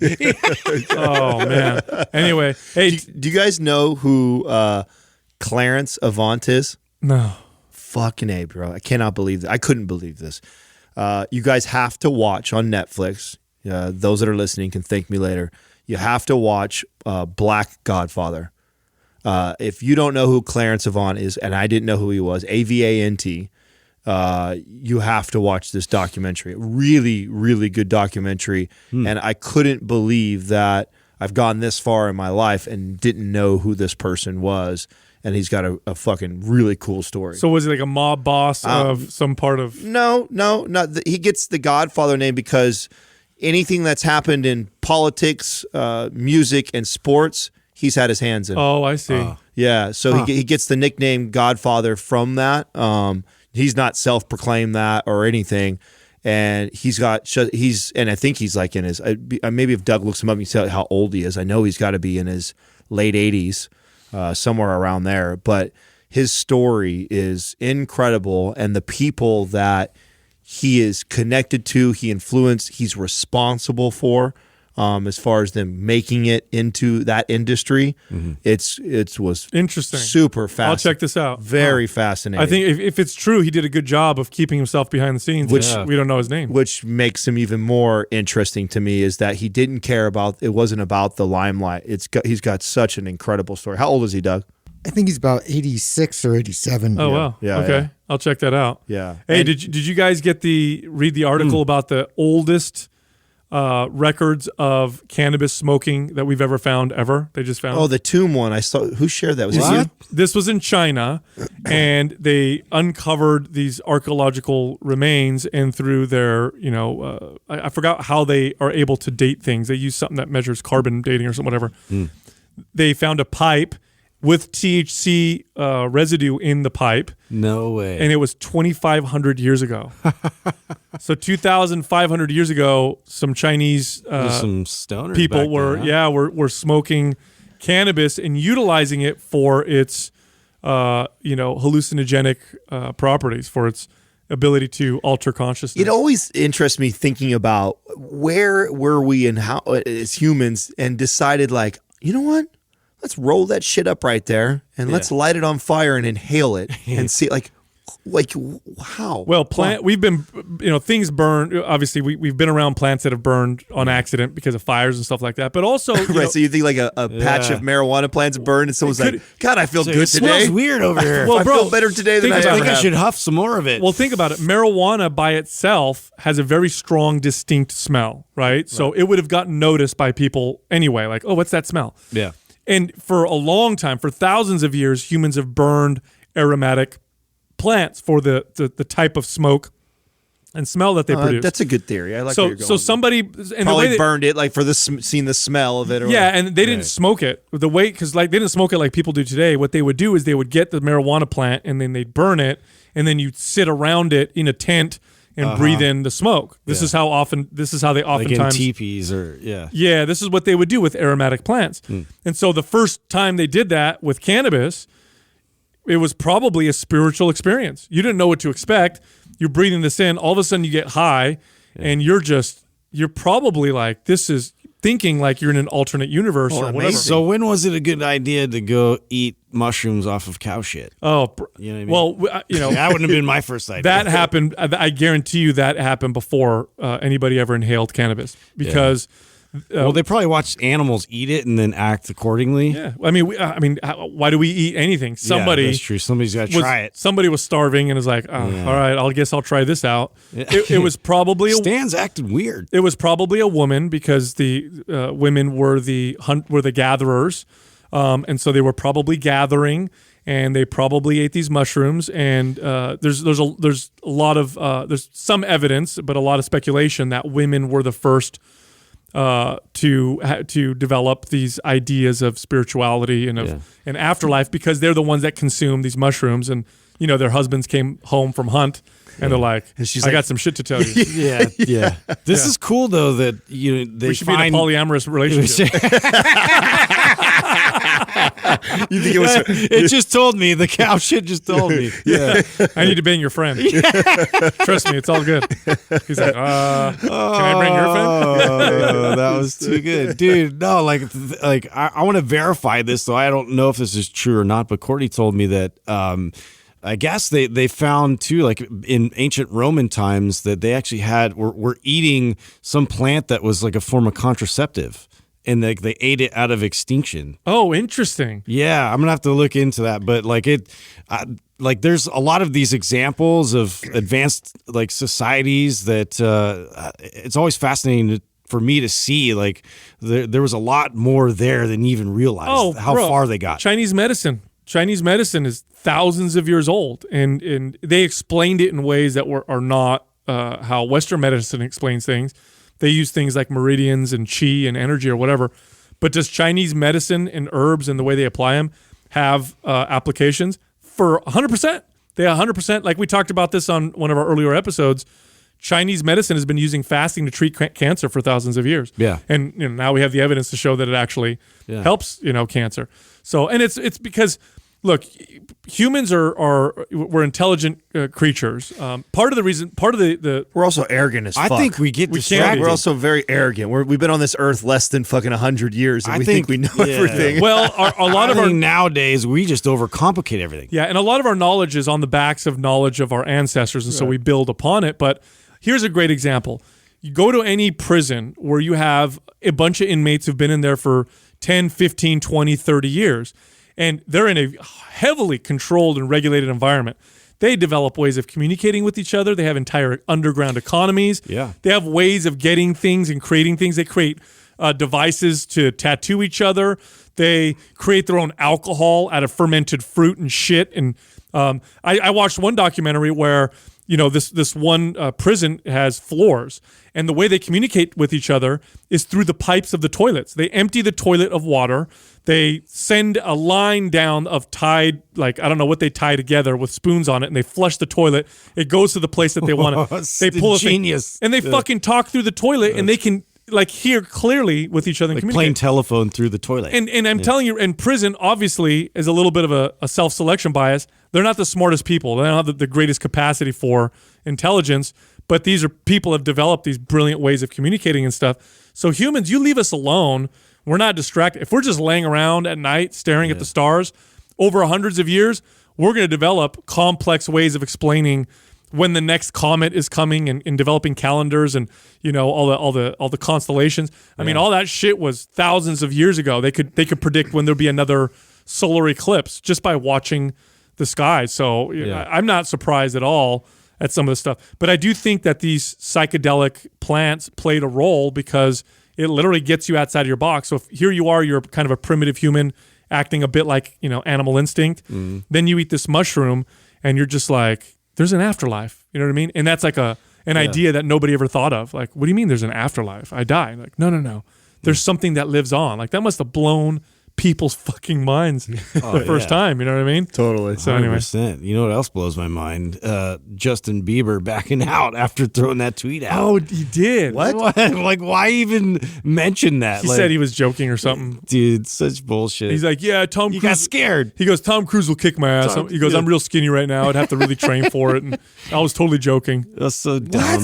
Oh man. Anyway, hey, do you guys know who Clarence Avant is? no. Fucking A, bro. I cannot believe that. I couldn't believe this. You guys have to watch on Netflix. Those that are listening can thank me later. You have to watch Black Godfather. If you don't know who Clarence Avant is, and I didn't know who he was, Avant, you have to watch this documentary. Really, really good documentary. And I couldn't believe that I've gone this far in my life and didn't know who this person was. And he's got a fucking really cool story. So was he like a mob boss of some part of? No, not he gets the Godfather name because anything that's happened in politics, music, and sports, he's had his hands in. Oh, I see. Yeah, so he gets the nickname Godfather from that. He's not self-proclaimed that or anything, and and I think he's like in his. Maybe if Doug looks him up, you see how old he is. I know he's got to be in his late 80s, somewhere around there. But his story is incredible, and the people that he is connected to, he influenced, he's responsible for. As far as them making it into that industry, it was Interesting. super fascinating. I'll check this out. Very fascinating. I think if it's true, he did a good job of keeping himself behind the scenes. Which- we don't know his name. which makes him even more interesting to me is that he didn't care about. It wasn't about the limelight. He's got such an incredible story. How old is he, Doug? I think he's about 86 or 87. Oh wow. Yeah, Okay. yeah. I'll check that out. Yeah. Hey, And- did you guys read the article about the oldest records of cannabis smoking that we've ever found ever? They just found. Oh, the tomb one. I saw. Who shared that? Was it you? This was in China, and they uncovered these archaeological remains, and through their, I forgot how they are able to date things. They use something that measures carbon dating or something, whatever. They found a pipe with THC residue in the pipe. No way. And it was 2,500 years ago. So 2,500 years ago, some Chinese some stoners people back were then, huh? were smoking cannabis and utilizing it for its hallucinogenic properties, for its ability to alter consciousness. It always interests me thinking about where were we and how as humans and decided like, you know what? Let's roll that shit up right there and let's light it on fire and inhale it and see like how. Well, we've been, things burn. Obviously, we've been around plants that have burned on accident because of fires and stuff like that. But also, right, so you think like a patch of marijuana plants burned and someone's like, God, I feel good It today. smells weird over here. Well, I bro, feel better today than think I about I ever think I have. should huff some more of it. Well, think about it. Marijuana by itself has a very strong, distinct smell, right? So it would have gotten noticed by people anyway, like, oh, what's that smell? yeah. And for a long time, for thousands of years, humans have burned aromatic plants for the type of smoke and smell that they produce. That's a good theory. I like where you're going. So somebody and probably the way they, burned it like for seeing the smell of it. Or yeah, whatever. and they didn't smoke it the way because like they didn't smoke it like people do today. What they would do is they would get the marijuana plant and then they'd burn it and then you'd sit around it in a tent and breathe in the smoke. This is how they Like in oftentimes teepees or Yeah, this is what they would do with aromatic plants. And so the first time they did that with cannabis, it was probably a spiritual experience. You didn't know what to expect. You're breathing this in. All of a sudden you get high and you're probably like, this is thinking like you're in an alternate universe or whatever. So when was it a good idea to go eat mushrooms off of cow shit? Oh, You know what I mean? well, That wouldn't have been my first idea. that happened. I guarantee you that happened before anybody ever inhaled cannabis because well, they probably watched animals eat it and then act accordingly. yeah, I mean, why do we eat anything? Somebody Yeah, that's true. Somebody's got to try it. Somebody was starving and was like, all right, I guess I'll try this out. It was probably Stan's acting weird. It was probably a woman because the women were the gatherers, and so they were probably gathering, and they probably ate these mushrooms. And there's a lot of there's some evidence, but a lot of speculation that women were the first to develop these ideas of spirituality and of an afterlife because they're the ones that consume these mushrooms, and their husbands came home from hunt. And they're like, And she's I like- got some shit to tell you. Yeah. This is cool though that they We should be in a find polyamorous relationship. You think it was? it just told me the cow shit just told me. Yeah. I need to bang your friend. Trust me, it's all good. He's like, can I bring your friend? Oh, that was too good, dude. No, like I want to verify this, though. I don't know if this is true or not. But Courtney told me that I guess they found too, like in ancient Roman times, that they actually were eating some plant that was like a form of contraceptive, and they ate it out of extinction. Oh, interesting. Yeah, I'm gonna have to look into that. But like there's a lot of these examples of advanced like societies that it's always fascinating for me to see. Like there was a lot more there than you even realized. How far they got. Chinese medicine is thousands of years old, and they explained it in ways that are not how Western medicine explains things. They use things like meridians and qi and energy or whatever. But does Chinese medicine and herbs and the way they apply them have applications? For 100%. They 100%, like we talked about this on one of our earlier episodes, Chinese medicine has been using fasting to treat cancer for thousands of years. Yeah. And now we have the evidence to show that it actually helps, cancer. So, and it's because, look, humans we're intelligent creatures. Part of the we're also arrogant as fuck. I think we get distracted. We're also very arrogant. We've been on this earth less than fucking 100 years, and we think we know everything. Well, a lot of our nowadays we just overcomplicate everything. Yeah, and a lot of our knowledge is on the backs of knowledge of our ancestors, and so we build upon it. But here's a great example. You go to any prison where you have a bunch of inmates who've been in there for 10, 15, 20, 30 years. And they're in a heavily controlled and regulated environment. They develop ways of communicating with each other. They have entire underground economies. Yeah. They have ways of getting things and creating things. They create devices to tattoo each other. They create their own alcohol out of fermented fruit and shit. And I watched one documentary where this one prison has floors, and the way they communicate with each other is through the pipes of the toilets. They empty the toilet of water. They send a line down of tied, like, I don't know what they tie together with spoons on it, and they flush the toilet. It goes to the place that they want it. They pull genius. And they fucking talk through the toilet, and they can like hear clearly with each other and like communicate. Playing telephone through the toilet. And I'm telling you, in prison, obviously, is a little bit of a self-selection bias. They're not the smartest people. They don't have the greatest capacity for intelligence, but these are people who have developed these brilliant ways of communicating and stuff. So humans, you leave us alone. We're not distracted. If we're just laying around at night staring at the stars, over hundreds of years, we're going to develop complex ways of explaining when the next comet is coming and developing calendars and all the constellations. I mean, all that shit was thousands of years ago. They could predict when there'd be another solar eclipse just by watching the sky. So I'm not surprised at all at some of the stuff. But I do think that these psychedelic plants played a role because it literally gets you outside of your box. So if here you are, you're kind of a primitive human acting a bit like, animal instinct. Then you eat this mushroom and you're just like, there's an afterlife. You know what I mean? And that's like an idea that nobody ever thought of. Like, what do you mean there's an afterlife? I die. Like, no. There's something that lives on. Like, that must have blown people's fucking minds the first time. You know what I mean? Totally. So anyway. 100%. You know what else blows my mind? Justin Bieber backing out after throwing that tweet out. Oh, he did. What? Like, why even mention that? He said he was joking or something. Dude, such bullshit. He's like, yeah, Tom Cruise. You got scared. He goes, Tom Cruise will kick my ass. He goes, I'm real skinny right now. I'd have to really train for it. And I was totally joking. That's so dumb.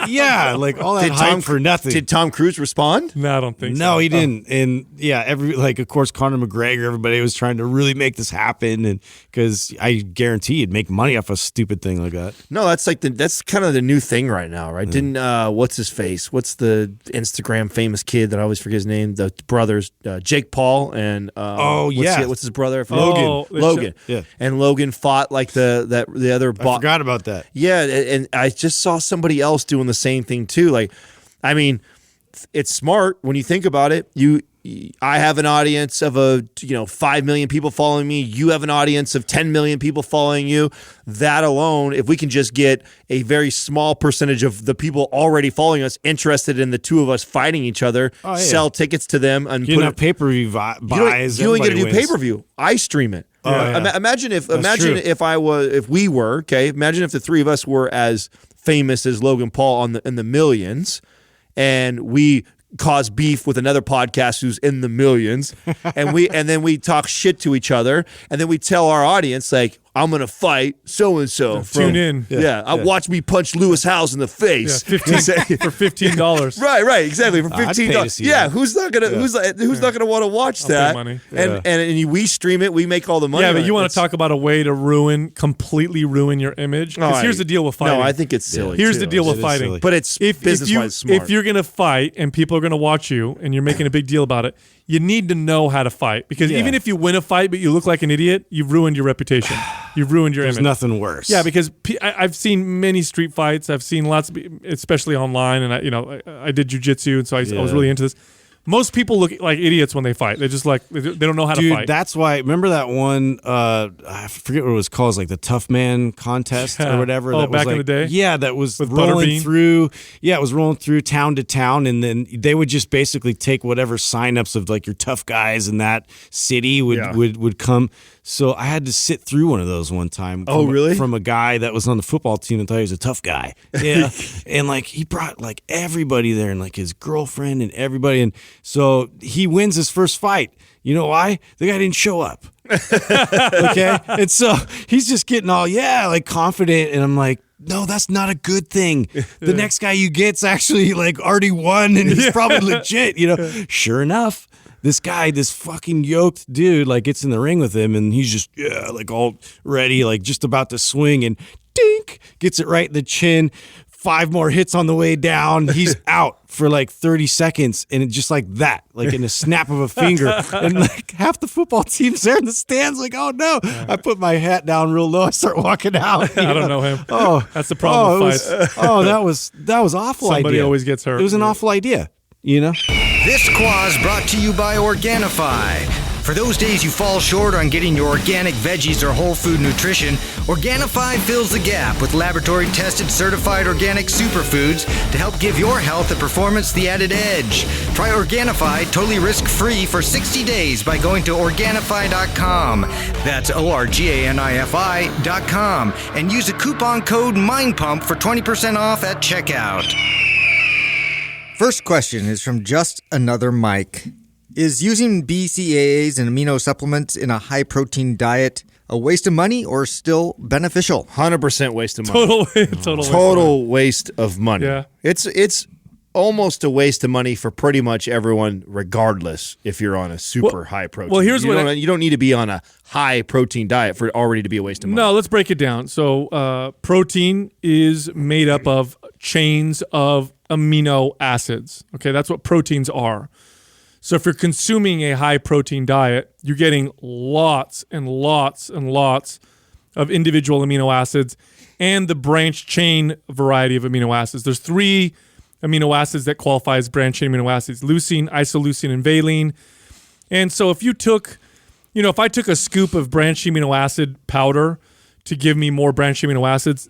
Yeah, like all that hype for nothing. Did Tom Cruise respond? No, I don't think so. No, he didn't. And yeah, of course, Conor McGregor, everybody was trying to really make this happen, and because I guarantee you'd make money off a stupid thing like that. No, that's kind of the new thing right now, right? Didn't what's his face? What's the Instagram famous kid that I always forget his name? The brothers, Jake Paul and what's his brother? Logan. Yeah, and Logan fought like the other. I forgot about that. Yeah, and I just saw somebody else doing the same thing too. Like, I mean, it's smart when you think about it. I have an audience of 5 million people following me. You have an audience of 10 million people following you. That alone, if we can just get a very small percentage of the people already following us interested in the two of us fighting each other, sell tickets to them, and you have pay-per-view buys. You don't get to do pay-per-view. I stream it. Imagine if we were Imagine if the three of us were as famous as Logan Paul in the millions, and we cause beef with another podcast who's in the millions, and then we talk shit to each other, and then we tell our audience like, I'm going to fight so-and-so. Tune in. Yeah. Watch me punch Lewis Howes in the face. Yeah, for $15. Right, exactly. For I'd pay to $15. see Yeah, that. who's not gonna not gonna want to watch that? money. And we stream it. We make all the money. Yeah, but on you it. want to talk about a way to completely ruin your image? Because here's the deal with fighting. No, I think it's silly. Here's too. the deal with It is fighting. silly. But it's business-wise smart. If you're going to fight and people are going to watch you and you're making a big deal about it, you need to know how to fight. Because even if you win a fight but you look like an idiot, you've ruined your reputation. You've ruined your There's image. nothing worse. Yeah, because I've seen many street fights. I've seen lots, especially online, and I did jujitsu, and so I was really into this. Most people look like idiots when they fight. They just they don't know how to fight. That's why. Remember that one? I forget what it was called. It was like the Tough Man contest or whatever. Oh, that back was in the day? Yeah, that was With rolling Butterbean? through. Yeah, it was rolling through town to town, and then they would just basically take whatever signups of like your tough guys in that city would come. So I had to sit through one of those one time. Oh, really? From a guy that was on the football team and thought he was a tough guy. Yeah, and like he brought like everybody there and like his girlfriend and everybody, and so he wins his first fight. You know why? The guy didn't show up. Okay, and so he's just getting all like confident, and I'm like, no, that's not a good thing. The next guy you get's actually like already won, and he's probably legit. Sure enough. This guy, this fucking yoked dude, like gets in the ring with him, and he's just like all ready, like just about to swing, and dink, gets it right in the chin. 5 more hits on the way down. He's out for like 30 seconds, and just like that, like in a snap of a finger, and like half the football team's there in the stands, like, oh no! I put my hat down real low. I start walking out. I don't know him. Oh, that's the problem with fights. That was awful. Somebody idea. always gets hurt. It was an awful idea. This Quaz brought to you by Organifi. For those days you fall short on getting your organic veggies or whole food nutrition, Organifi fills the gap with laboratory-tested certified organic superfoods to help give your health and performance the added edge. Try Organifi totally risk-free for 60 days by going to Organifi.com. That's ORGANIFI.com. And use the coupon code MINDPUMP for 20% off at checkout. First question is from Just Another Mike. Is using BCAAs and amino supplements in a high-protein diet a waste of money or still beneficial? 100% waste of money. Total waste of money. Yeah. It's almost a waste of money for pretty much everyone, regardless if you're on a super high protein. Well, here's you don't need to be on a high protein diet for it already to be a waste of money. No, let's break it down. So protein is made up of chains of amino acids. Okay, that's what proteins are. So if you're consuming a high protein diet, you're getting lots and lots and lots of individual amino acids and the branch chain variety of amino acids. There's 3 amino acids that qualify as branch chain amino acids: leucine, isoleucine, and valine. And so if you took, if I took a scoop of branch amino acid powder to give me more branch amino acids,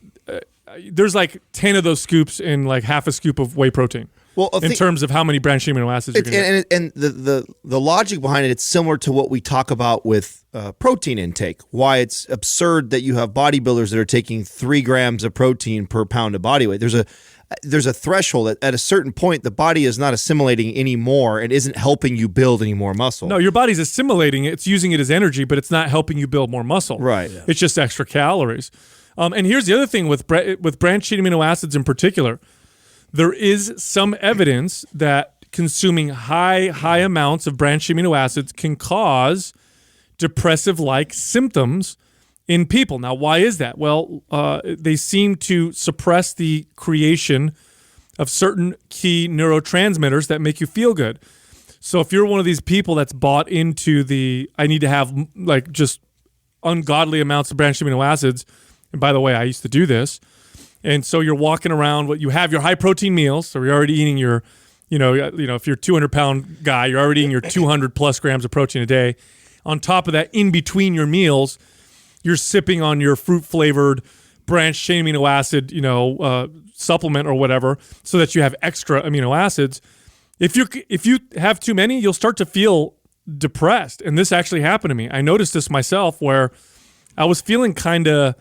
there's like 10 of those scoops in like half a scoop of whey protein. Well, in terms of how many branched amino acids you're going to get. And the logic behind it, it's similar to what we talk about with protein intake. Why it's absurd that you have bodybuilders that are taking 3 grams of protein per pound of body weight. There's a threshold. At a certain point, the body is not assimilating anymore and isn't helping you build any more muscle. No, your body's assimilating it. It's using it as energy, but it's not helping you build more muscle. Right. Yeah. It's just extra calories. And here's the other thing with branched chain amino acids in particular. There is some evidence that consuming high amounts of branched amino acids can cause depressive-like symptoms in people. Now, why is that? Well, they seem to suppress the creation of certain key neurotransmitters that make you feel good. So if you're one of these people that's bought into I need to have like just ungodly amounts of branched amino acids, and by the way, I used to do this. And so you're walking around, you have your high protein meals. So you're already eating your, if you're a 200-pound guy, you're already eating your 200 plus grams of protein a day. On top of that, in between your meals, you're sipping on your fruit flavored branched chain amino acid, supplement or whatever, so that you have extra amino acids. If you have too many, you'll start to feel depressed. And this actually happened to me. I noticed this myself where I was feeling kind of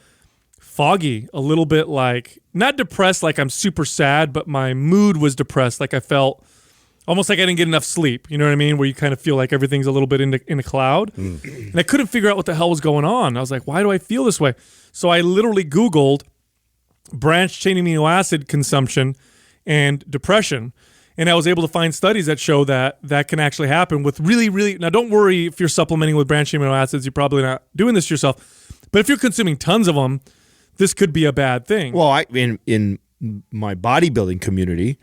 foggy, a little bit like, not depressed like I'm super sad, but my mood was depressed. Like I felt almost like I didn't get enough sleep. You know what I mean? Where you kind of feel like everything's a little bit in a cloud. And I couldn't figure out what the hell was going on. I was like, why do I feel this way? So I literally Googled branched chain amino acid consumption and depression. And I was able to find studies that show that that can actually happen with really, now don't worry if you're supplementing with branched amino acids, you're probably not doing this yourself. But if you're consuming tons of them, this could be a bad thing. Well, in my bodybuilding community,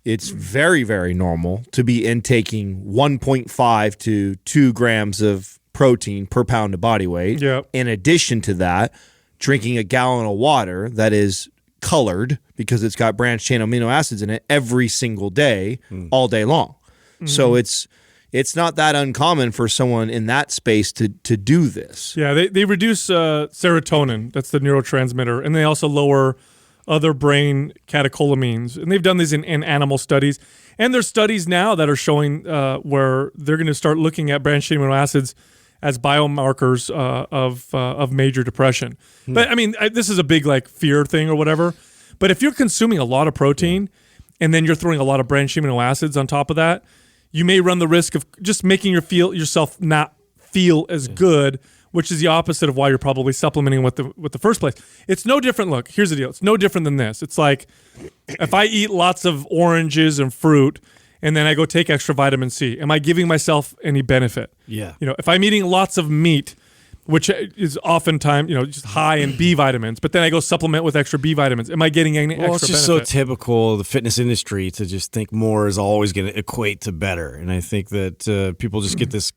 it's very, very normal to be intaking 1.5 to 2 grams of protein per pound of body weight. Yep. In addition to that, drinking a gallon of water that is colored because it's got branched chain amino acids in it every single day, all day long. So it's not that uncommon for someone in that space to do this. Yeah, they reduce serotonin, that's the neurotransmitter, and they also lower other brain catecholamines. And they've done these in animal studies. And there's studies now that are showing where they're going to start looking at branched chain amino acids as biomarkers of major depression. But I mean, this is a big like fear thing or whatever. But if you're consuming a lot of protein and then you're throwing a lot of branched amino acids on top of that, you may run the risk of just making yourself not feel as good, which is the opposite of why you're probably supplementing with the first place. It's no different. Look, here's the deal. It's no different than this. It's like if I eat lots of oranges and fruit and then I go take extra vitamin C, am I giving myself any benefit? Yeah. You know, if I'm eating lots of meat, which is oftentimes, just high in B vitamins, but then I go supplement with extra B vitamins, am I getting any extra benefit? It's just so typical of the fitness industry to just think more is always going to equate to better. And I think that people just get this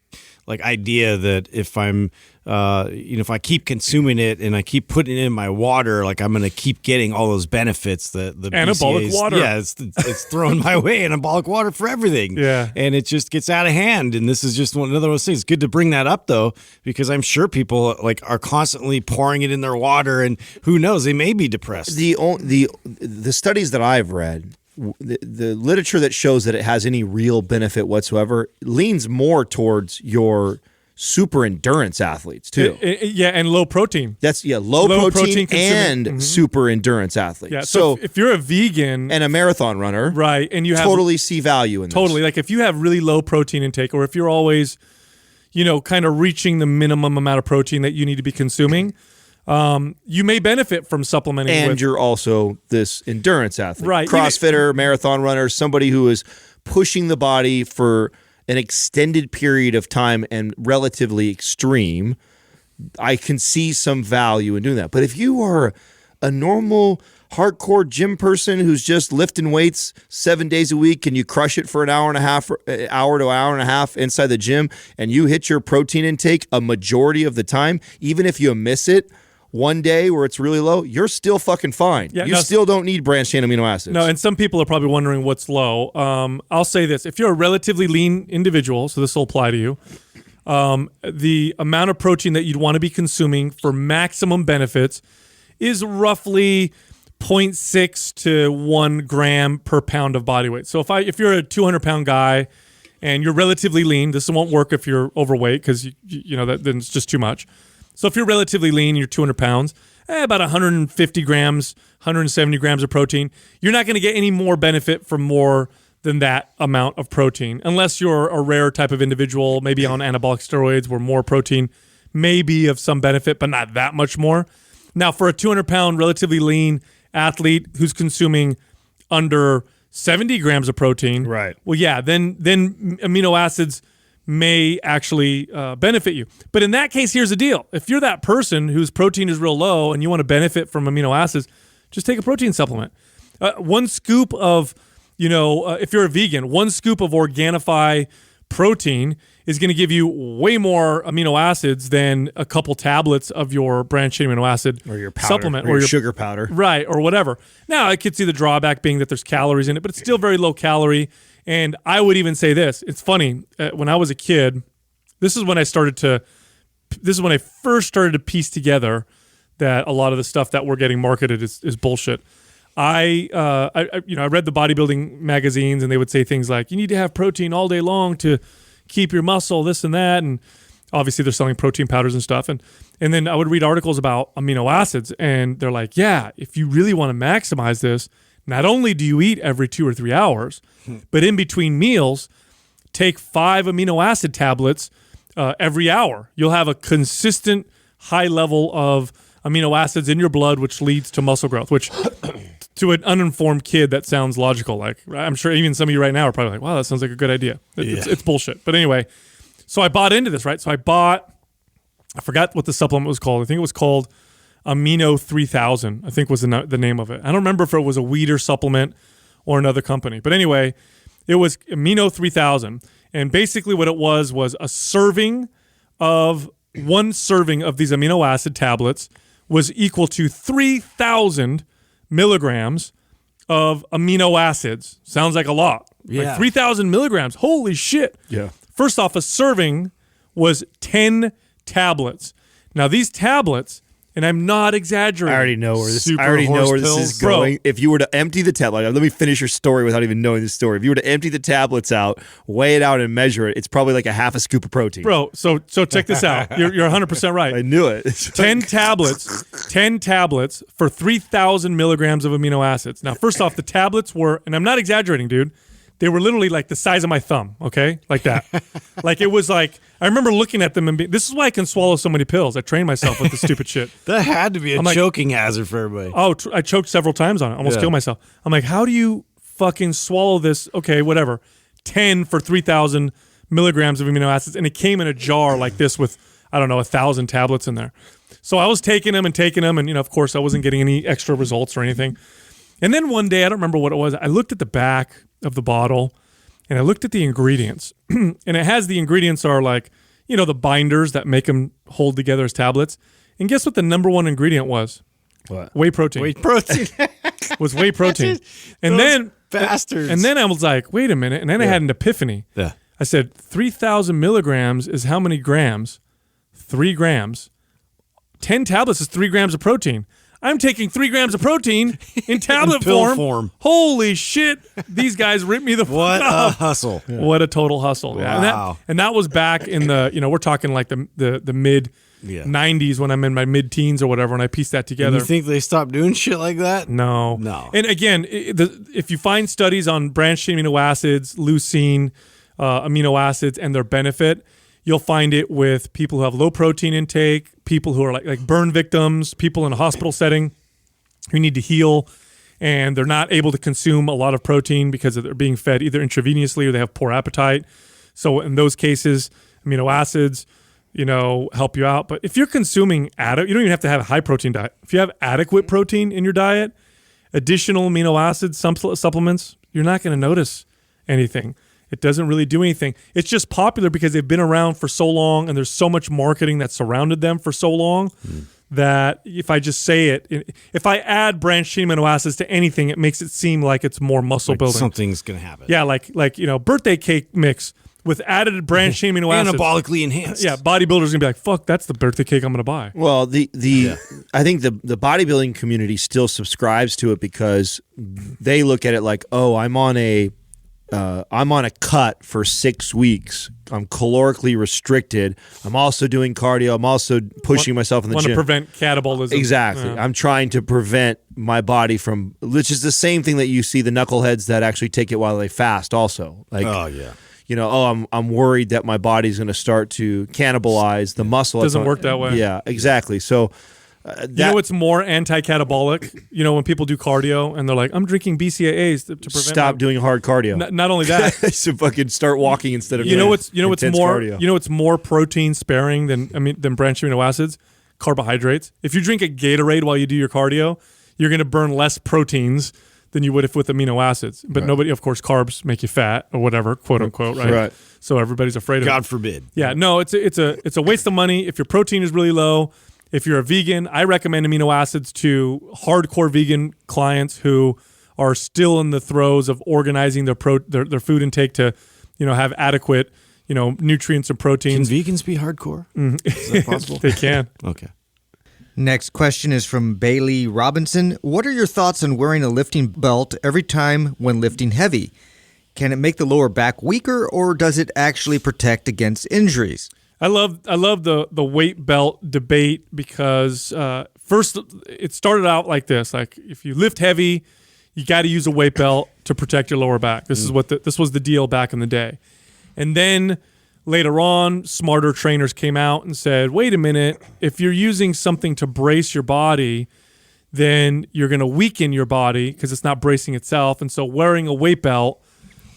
like idea that if I'm, if I keep consuming it and I keep putting it in my water, like I'm going to keep getting all those benefits that the anabolic BCAAs, water. Yeah, it's thrown my way, anabolic water for everything. Yeah, and it just gets out of hand. And this is just another one of those things. It's good to bring that up though, because I'm sure people like are constantly pouring it in their water, and who knows, they may be depressed. The studies that I've read, the literature that shows that it has any real benefit whatsoever leans more towards your super endurance athletes too. Yeah, and low protein. That's low protein and super endurance athletes. Yeah, so if you're a vegan and a marathon runner, right, and you totally see value in this. Like if you have really low protein intake, or if you're always, kind of reaching the minimum amount of protein that you need to be consuming. You may benefit from supplementing and you're also this endurance athlete, right? CrossFitter, marathon runner, somebody who is pushing the body for an extended period of time and relatively extreme. I can see some value in doing that. But if you are a normal hardcore gym person who's just lifting weights 7 days a week and you crush it for an hour to hour and a half inside the gym, and you hit your protein intake a majority of the time, even if you miss it one day where it's really low, you're still fucking fine. Yeah, you still don't need branched chain amino acids. No, and some people are probably wondering what's low. I'll say this. If you're a relatively lean individual, so this will apply to you, the amount of protein that you'd want to be consuming for maximum benefits is roughly 0.6 to 1 gram per pound of body weight. So if you're a 200-pound guy and you're relatively lean, this won't work if you're overweight because then it's just too much. So if you're relatively lean, you're 200 pounds, about 150 grams, 170 grams of protein, you're not going to get any more benefit from more than that amount of protein, unless you're a rare type of individual, maybe on anabolic steroids where more protein may be of some benefit, but not that much more. Now, for a 200-pound, relatively lean athlete who's consuming under 70 grams of protein, right? Well, yeah, then amino acids may actually benefit you. But in that case, here's the deal. If you're that person whose protein is real low and you want to benefit from amino acids, just take a protein supplement. One scoop of, if you're a vegan, one scoop of Organifi protein is going to give you way more amino acids than a couple tablets of your branched chain amino acid or your powder, supplement or your sugar powder. Right, or whatever. Now, I could see the drawback being that there's calories in it, but it's still very low calorie. And I would even say this. It's funny. When I was a kid, this is when I first started to piece together that a lot of the stuff that we're getting marketed is bullshit. I read the bodybuilding magazines, and they would say things like, you need to have protein all day long to keep your muscle, this and that. And obviously they're selling protein powders and stuff. And then I would read articles about amino acids, and they're like, yeah, if you really want to maximize this, Not only do you eat every 2 or 3 hours, but in between meals, take 5 amino acid tablets every hour. You'll have a consistent high level of amino acids in your blood, which leads to muscle growth, which to an uninformed kid, that sounds logical. Like, I'm sure even some of you right now are probably like, wow, that sounds like a good idea. It's bullshit. But anyway, so I bought into this, right? So I forgot what the supplement was called. I think it was called Amino 3000, I think was the name of it. I don't remember if it was a Weeder supplement or another company. But anyway, it was Amino 3000. And basically what it was a serving of one serving of these amino acid tablets was equal to 3,000 milligrams of amino acids. Sounds like a lot. Yeah. Like 3,000 milligrams. Holy shit. Yeah. First off, a serving was 10 tablets. Now, these tablets, and I'm not exaggerating. I already know where this. Super I already know horse where this pills. is going. Bro. If you were to empty the tablet, let me finish your story without even knowing the story. If you were to empty the tablets out, weigh it out, and measure it, it's probably like a half a scoop of protein. Bro, so check this out. You're 100% right. I knew it. 10 tablets for 3,000 milligrams of amino acids. Now, first off, the tablets were, and I'm not exaggerating, dude, they were literally like the size of my thumb, okay? Like that. Like it was like, I remember looking at them and this is why I can swallow so many pills. I train myself with this stupid shit. That had to be a I'm like, choking hazard for everybody. Oh, I choked several times on it. Almost killed myself. I'm like, how do you fucking swallow this? Okay, whatever. 10 for 3,000 milligrams of amino acids. And it came in a jar like this with, I don't know, 1,000 tablets in there. So I was taking them. And, you know, of course, I wasn't getting any extra results or anything. And then one day, I don't remember what it was, I looked at the back of the bottle and I looked at the ingredients. And it has the ingredients are like, you know, the binders that make them hold together as tablets. And guess what the number one ingredient was? What? Whey protein. Whey protein. Was whey protein. And then bastards. And then I was like, wait a minute. And then I had an epiphany. Yeah. I said, 3,000 milligrams is how many grams? 3 grams. 10 tablets is 3 grams of protein. I'm taking 3 grams of protein in tablet pill form. form. Holy shit. These guys ripped me the fuck What a off. hustle. Yeah. What a total hustle. Yeah. Wow. And that was back in the, you know, we're talking like the mid 90s when I'm in my mid teens or whatever, and I pieced that together. You think they stopped doing shit like that? No. And again, if you find studies on branched chain amino acids, leucine, amino acids, and their benefit, you'll find it with people who have low protein intake, people who are like burn victims, people in a hospital setting who need to heal, and they're not able to consume a lot of protein because they're being fed either intravenously or they have poor appetite. So in those cases, amino acids, you know, help you out. But if you're consuming you don't even have to have a high protein diet. If you have adequate protein in your diet, additional amino acids, some supplements, you're not going to notice anything. It doesn't really do anything. It's just popular because they've been around for so long and there's so much marketing that surrounded them for so long that if I just say it, if I add branched chain amino acids to anything, it makes it seem like it's more muscle Like building. something's going to happen. Yeah, like you know, birthday cake mix with added branched chain amino acids. Anabolically enhanced. Yeah, bodybuilders going to be like, fuck, that's the birthday cake I'm going to buy. Well, I think the bodybuilding community still subscribes to it because they look at it like, oh, I'm on a cut for 6 weeks. I'm calorically restricted. I'm also doing cardio. I'm also pushing myself in the Want gym. to prevent catabolism. Exactly. Yeah. I'm trying to prevent my body from, which is the same thing that you see the knuckleheads that actually take it while they fast also. Like, Oh, yeah. you know, I'm worried that my body's going to start to cannibalize the muscle. Doesn't work that way. Yeah, exactly. So you know what's more anti-catabolic? You know, when people do cardio and they're like, I'm drinking BCAAs to prevent stop doing hard cardio. Not only that, so fucking start walking instead of you know doing what's intense more cardio. you know what's more protein sparing than branched amino acids? Carbohydrates. If you drink a Gatorade while you do your cardio, you're going to burn less proteins than you would if with amino acids. But nobody, of course, carbs make you fat or whatever, quote unquote, right? Right. So everybody's afraid of it. God forbid. Yeah, no, it's a waste of money if your protein is really low. If you're a vegan, I recommend amino acids to hardcore vegan clients who are still in the throes of organizing their food intake to, you know, have adequate, you know, nutrients and Can proteins. vegans be hardcore? Is that possible? They can. Okay. Next question is from Bailey Robinson. What are your thoughts on wearing a lifting belt every time when lifting heavy? Can it make the lower back weaker, or does it actually protect against injuries? I love the weight belt debate because first it started out like this: like if you lift heavy, you got to use a weight belt to protect your lower back. This is what this was the deal back in the day. And then later on, smarter trainers came out and said, wait a minute, if you're using something to brace your body, then you're going to weaken your body because it's not bracing itself. And so wearing a weight belt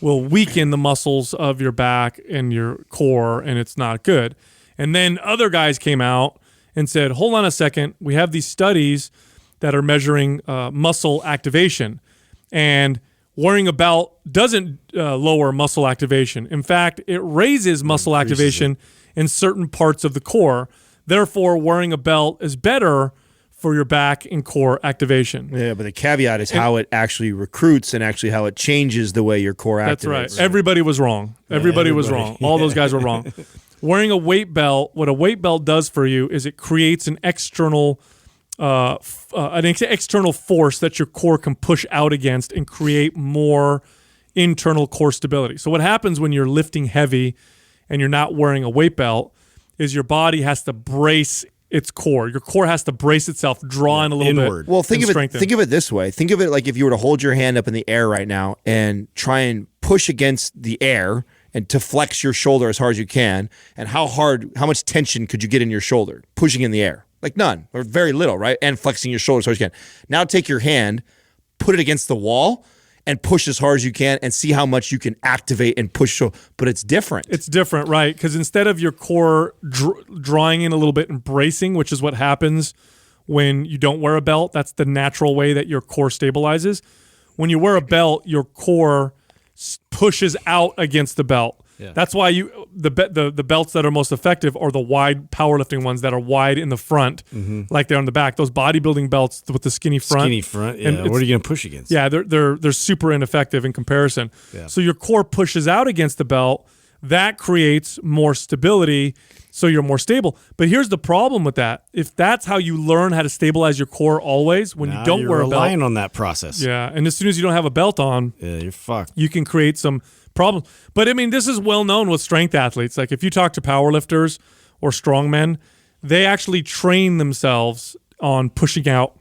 will weaken the muscles of your back and your core, and it's not good. And then other guys came out and said, hold on a second, we have these studies that are measuring muscle activation. And wearing a belt doesn't lower muscle activation. In fact, it raises muscle activation in certain parts of the core. Therefore, wearing a belt is better for your back and core activation. Yeah, but the caveat is how it actually recruits and actually how it changes the way your core activates. That's right. Everybody was wrong. Everybody was wrong. All those guys were wrong. Wearing a weight belt, what a weight belt does for you is it creates an external force that your core can push out against and create more internal core stability. So what happens when you're lifting heavy and you're not wearing a weight belt is your body has to brace its core. Your core has to brace itself, draw in a little inward. bit. Well, think of it this way. Think of it like if you were to hold your hand up in the air right now and try and push against the air and to flex your shoulder as hard as you can, and how much tension could you get in your shoulder pushing in the air? Like none, or very little, right? And flexing your shoulder as hard as you can. Now take your hand, put it against the wall, and push as hard as you can and see how much you can activate and push. But it's different. It's different, right? Because instead of your core drawing in a little bit and bracing, which is what happens when you don't wear a belt, that's the natural way that your core stabilizes. When you wear a belt, your core pushes out against the belt. Yeah. That's why the belts that are most effective are the wide powerlifting ones that are wide in the front, like they're on the back. Those bodybuilding belts with the skinny front. Skinny front, yeah. And what are you going to push against? Yeah, they're super ineffective in comparison. Yeah. So your core pushes out against the belt. That creates more stability, so you're more stable. But here's the problem with that. If that's how you learn how to stabilize your core always, when you don't wear a belt. You're relying on that process. Yeah, and as soon as you don't have a belt on, you're fucked. You can create some problems. But I mean, this is well known with strength athletes. Like if you talk to powerlifters or strongmen, they actually train themselves on pushing out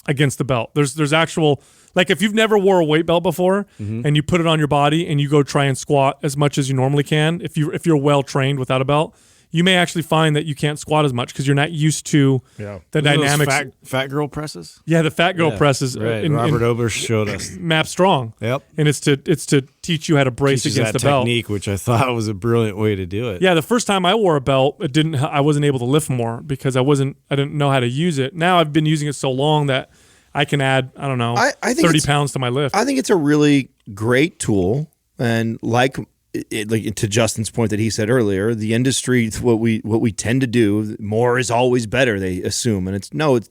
against the belt. There's actual, like if you've never wore a weight belt before and you put it on your body and you go try and squat as much as you normally can, if you're well trained without a belt, you may actually find that you can't squat as much because you're not used to the dynamics. Fat girl presses? Yeah, the fat girl presses. Right. Robert Ober showed us. Map Strong. Yep. And it's to teach you how to brace against the belt. Technique, which I thought was a brilliant way to do it. Yeah, the first time I wore a belt, I wasn't able to lift more because I didn't know how to use it. Now I've been using it so long that I can add, I don't know, I think 30 pounds to my lift. I think it's a really great tool, and like to Justin's point that he said earlier, the industry, what we tend to do, more is always better, they assume. And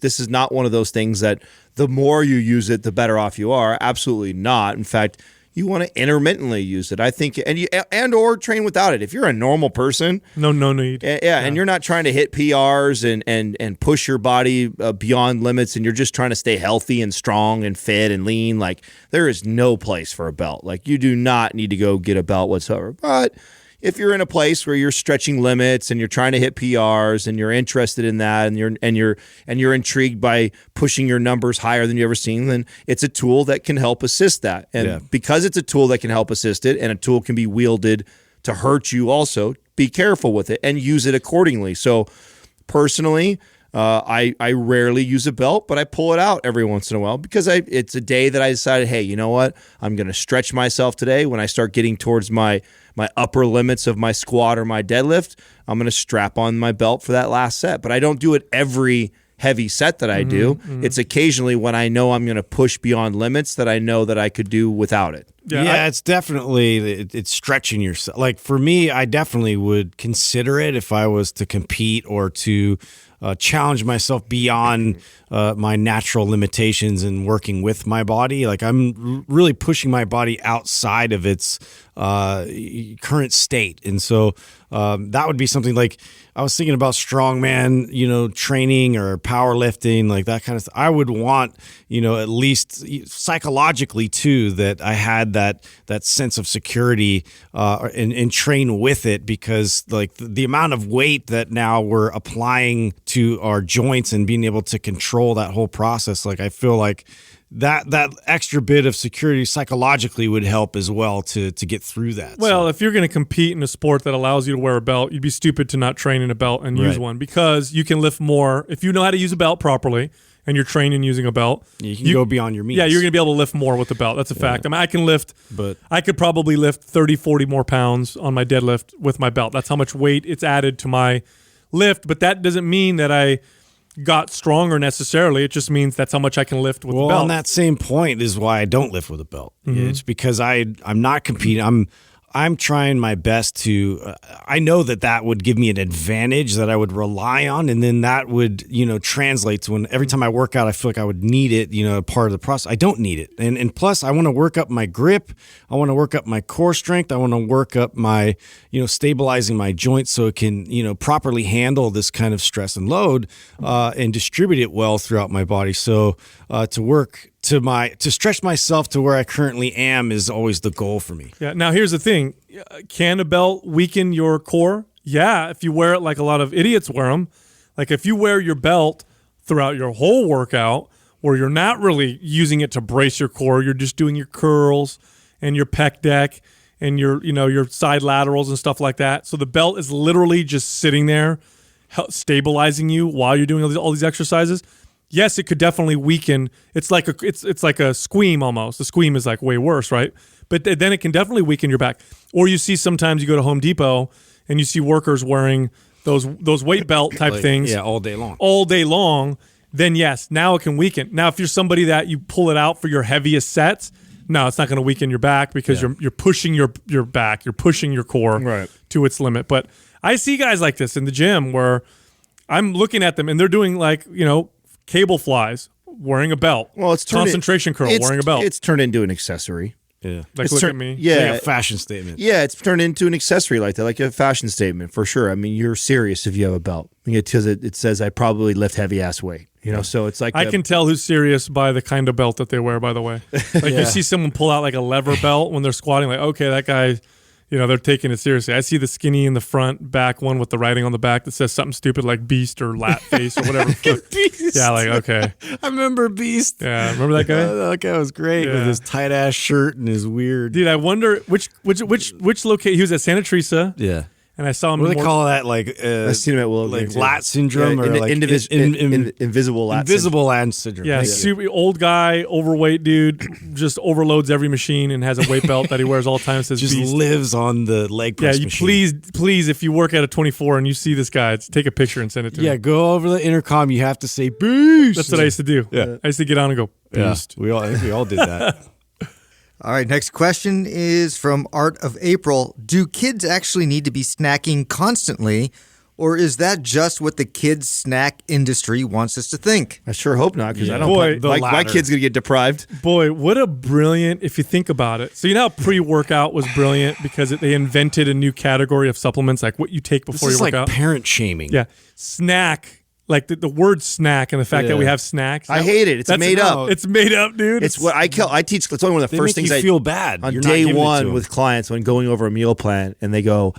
this is not one of those things that the more you use it, the better off you are. Absolutely not. In fact, you want to intermittently use it, I think, or train without it. If you're a normal person, no need. And you're not trying to hit PRs and push your body beyond limits, and you're just trying to stay healthy and strong and fit and lean. Like there is no place for a belt. Like you do not need to go get a belt whatsoever. But if you're in a place where you're stretching limits and you're trying to hit PRs and you're interested in that and you're intrigued by pushing your numbers higher than you've ever seen, then it's a tool that can help assist that. And because it's a tool that can help assist it, and a tool can be wielded to hurt you also, be careful with it and use it accordingly. So personally, I rarely use a belt, but I pull it out every once in a while because it's a day that I decided, hey, you know what? I'm going to stretch myself today. When I start getting towards my upper limits of my squat or my deadlift, I'm going to strap on my belt for that last set. But I don't do it every heavy set that I do. It's occasionally when I know I'm going to push beyond limits that I know that I could do without it. Yeah, it's definitely, it's stretching yourself. Like for me, I definitely would consider it if I was to compete or to challenge myself beyond my natural limitations and working with my body. Like I'm really pushing my body outside of its current state. And so that would be something like, I was thinking about strongman, training or powerlifting, like that kind of stuff. I would want, at least psychologically too, that I had that sense of security and train with it, because like the amount of weight that now we're applying to our joints and being able to control that whole process, like I feel like that extra bit of security psychologically would help as well to get through that. Well, if you're going to compete in a sport that allows you to wear a belt, you'd be stupid to not train in a belt and use one, because you can lift more if you know how to use a belt properly and you're trained in using a belt. You can go beyond your means. Yeah, you're going to be able to lift more with the belt. That's a fact. I mean, I could probably lift 30, 40 more pounds on my deadlift with my belt. That's how much weight it's added to my lift, but that doesn't mean that I got stronger necessarily. It just means that's how much I can lift with the belt. Well, on that same point is why I don't lift with a belt. It's because I'm not competing. I'm trying my best to. I know that would give me an advantage that I would rely on, and then that would translate to when every time I work out, I feel like I would need it. Part of the process, I don't need it, and plus I want to work up my grip. I want to work up my core strength. I want to work up my stabilizing my joints so it can properly handle this kind of stress and load and distribute it well throughout my body. So to stretch myself to where I currently am is always the goal for me. Yeah. Now here's the thing: can a belt weaken your core? Yeah, if you wear it like a lot of idiots wear them. Like if you wear your belt throughout your whole workout, where you're not really using it to brace your core, you're just doing your curls and your pec deck and your side laterals and stuff like that. So the belt is literally just sitting there, stabilizing you while you're doing all these exercises. Yes, it could definitely weaken. It's like a squeam almost. The squeam is like way worse, right? But then it can definitely weaken your back. Or you see sometimes you go to Home Depot and you see workers wearing those weight belt type things. Yeah, all day long. All day long. Then yes, now it can weaken. Now if you're somebody that you pull it out for your heaviest sets, no, it's not going to weaken your back because you're pushing your back, you're pushing your core to its limit. But I see guys like this in the gym where I'm looking at them and they're doing cable flies, wearing a belt. Well, it's concentration curl, wearing a belt. It's turned into an accessory. Yeah, look at me. Yeah, like a fashion statement. Yeah, it's turned into an accessory like that, like a fashion statement for sure. I mean, you're serious if you have a belt because it says I probably lift heavy ass weight. So it's like I can tell who's serious by the kind of belt that they wear. By the way, you see someone pull out like a lever belt when they're squatting, like okay, that guy. They're taking it seriously. I see the skinny in the front back one with the writing on the back that says something stupid like Beast or Lat Face or whatever. Beast. Yeah, like, okay. I remember Beast. Yeah, remember that guy? That guy was great with his tight ass shirt and his weird. Dude, I wonder which location. He was at Santa Teresa. Yeah. And I saw him. What do they call that? I've seen him at Will. Like lat syndrome or like invisible lat. Invisible lat syndrome. Yeah, super old guy, overweight dude, just overloads every machine and has a weight belt that he wears all the time. Says just Beast. Lives on the leg press machine. Please, if you work at a 24 and you see this guy, take a picture and send it to me. Yeah, go over the intercom. You have to say Beast. That's what I used to do. Yeah. I used to get on and go Beast. Yeah, I think we all did that. All right, next question is from Art of April. Do kids actually need to be snacking constantly, or is that just what the kids snack industry wants us to think? I sure hope not, because I don't. My kid's gonna get deprived. Boy, what a brilliant! If you think about it, so you know how pre-workout was brilliant because they invented a new category of supplements, like what you take before you work out. This is like parent shaming. Yeah, snack. Like the word snack and the fact that we have snacks. I hate it. It's made up. It's made up, dude. It's what I teach. It's only one of the first things I feel bad on day one with clients when going over a meal plan, and they go,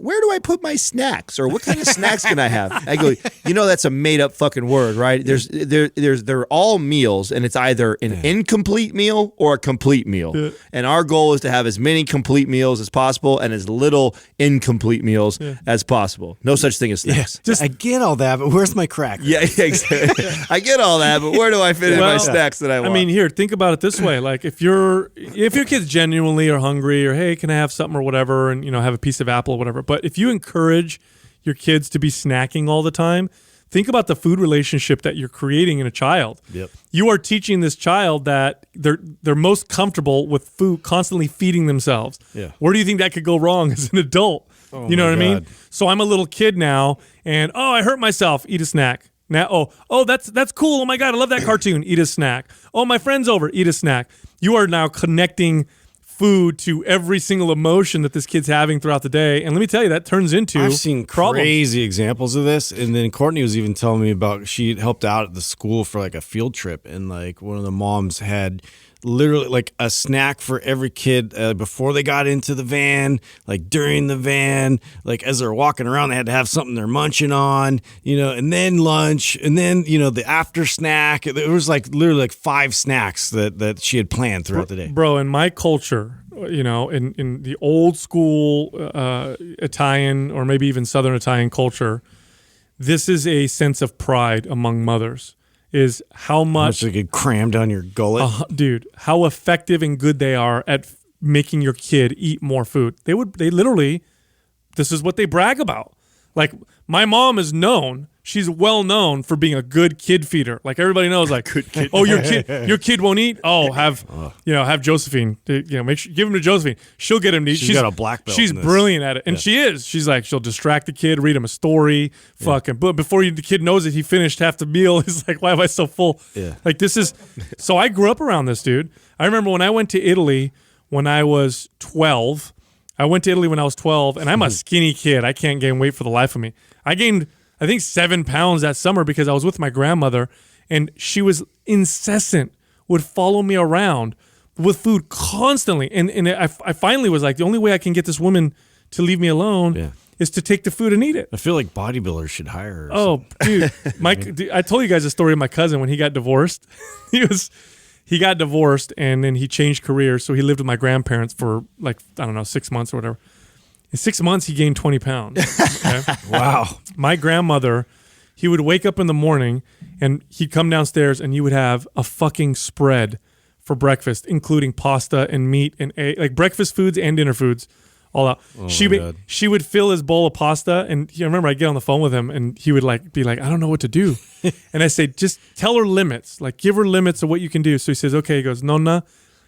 where do I put my snacks, or what kind of snacks can I have? I go, that's a made up fucking word, right? They're all meals, and it's either an incomplete meal or a complete meal. Yeah. And our goal is to have as many complete meals as possible and as little incomplete meals as possible. No such thing as snacks. I get all that, but where's my cracker? Yeah, exactly. I get all that, but where do I fit in my snacks that I want? I mean, here, think about it this way: like if your kids genuinely are hungry, or hey, can I have something or whatever, and have a piece of apple or whatever. But if you encourage your kids to be snacking all the time, think about the food relationship that you're creating in a child. Yep. You are teaching this child that they're most comfortable with food, constantly feeding themselves. Yeah. Where do you think that could go wrong as an adult? You know what I mean? So I'm a little kid now, and I hurt myself. Eat a snack. Now, that's cool. Oh my God, I love that cartoon. Eat a snack. Oh, my friend's over. Eat a snack. You are now connecting food to every single emotion that this kid's having throughout the day, and let me tell you, that turns into I've seen problems. Crazy examples of this. And then Courtney was even telling me about she helped out at the school for like a field trip, and like one of the moms had literally like a snack for every kid before they got into the van, like during the van, like as they're walking around, they had to have something they're munching on, and then lunch, and then, the after snack. It was like literally like 5 snacks that she had planned throughout the day. Bro, in my culture, in the old school Italian or maybe even Southern Italian culture, this is a sense of pride among mothers. Is how much they get crammed down your gullet, dude. How effective and good they are at making your kid eat more food. They literally, this is what they brag about. Like my mom is known. She's well known for being a good kid feeder. Like everybody knows, like, oh, your kid won't eat. Oh, have Josephine. Make sure give him to Josephine. She'll get him to eat. She's got a black belt. She's brilliant at it, and she is. She's like, she'll distract the kid, read him a story, fucking. But before the kid knows it, he finished half the meal. He's like, why am I so full? Yeah. Like this is. So I grew up around this, dude. I remember when I went to Italy when I was 12. I went to Italy when I was 12, and I'm a skinny kid. I can't gain weight for the life of me. I gained, I think, 7 pounds that summer because I was with my grandmother, and she was incessant, would follow me around with food constantly. And I finally was like, the only way I can get this woman to leave me alone is to take the food and eat it. I feel like bodybuilders should hire her. Oh, dude. I told you guys the story of my cousin when he got divorced. He got divorced, and then he changed careers, so he lived with my grandparents for, 6 months or whatever. In 6 months, he gained 20 pounds. Okay? Wow. My grandmother, he would wake up in the morning, and he'd come downstairs, and you would have a fucking spread for breakfast, including pasta and meat and egg, like breakfast foods and dinner foods. All out. Oh she would fill his bowl of pasta, and I remember I'd get on the phone with him, and he would be like, I don't know what to do. And I say, just tell her limits, like give her limits of what you can do. So he says, okay. He goes, Nonna,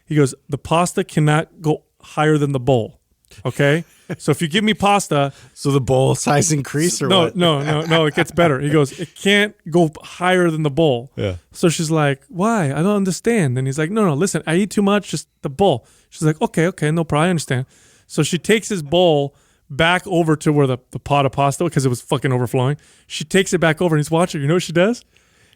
he goes, the pasta cannot go higher than the bowl. Okay, so if you give me pasta, so the bowl size increase or no, what? No, it gets better. He goes, it can't go higher than the bowl. Yeah. So she's like, why? I don't understand. And he's like, no, listen, I eat too much, just the bowl. She's like, okay, no problem, I understand. So she takes his bowl back over to where the pot of pasta, because it was fucking overflowing. She takes it back over, and he's watching. You know what she does?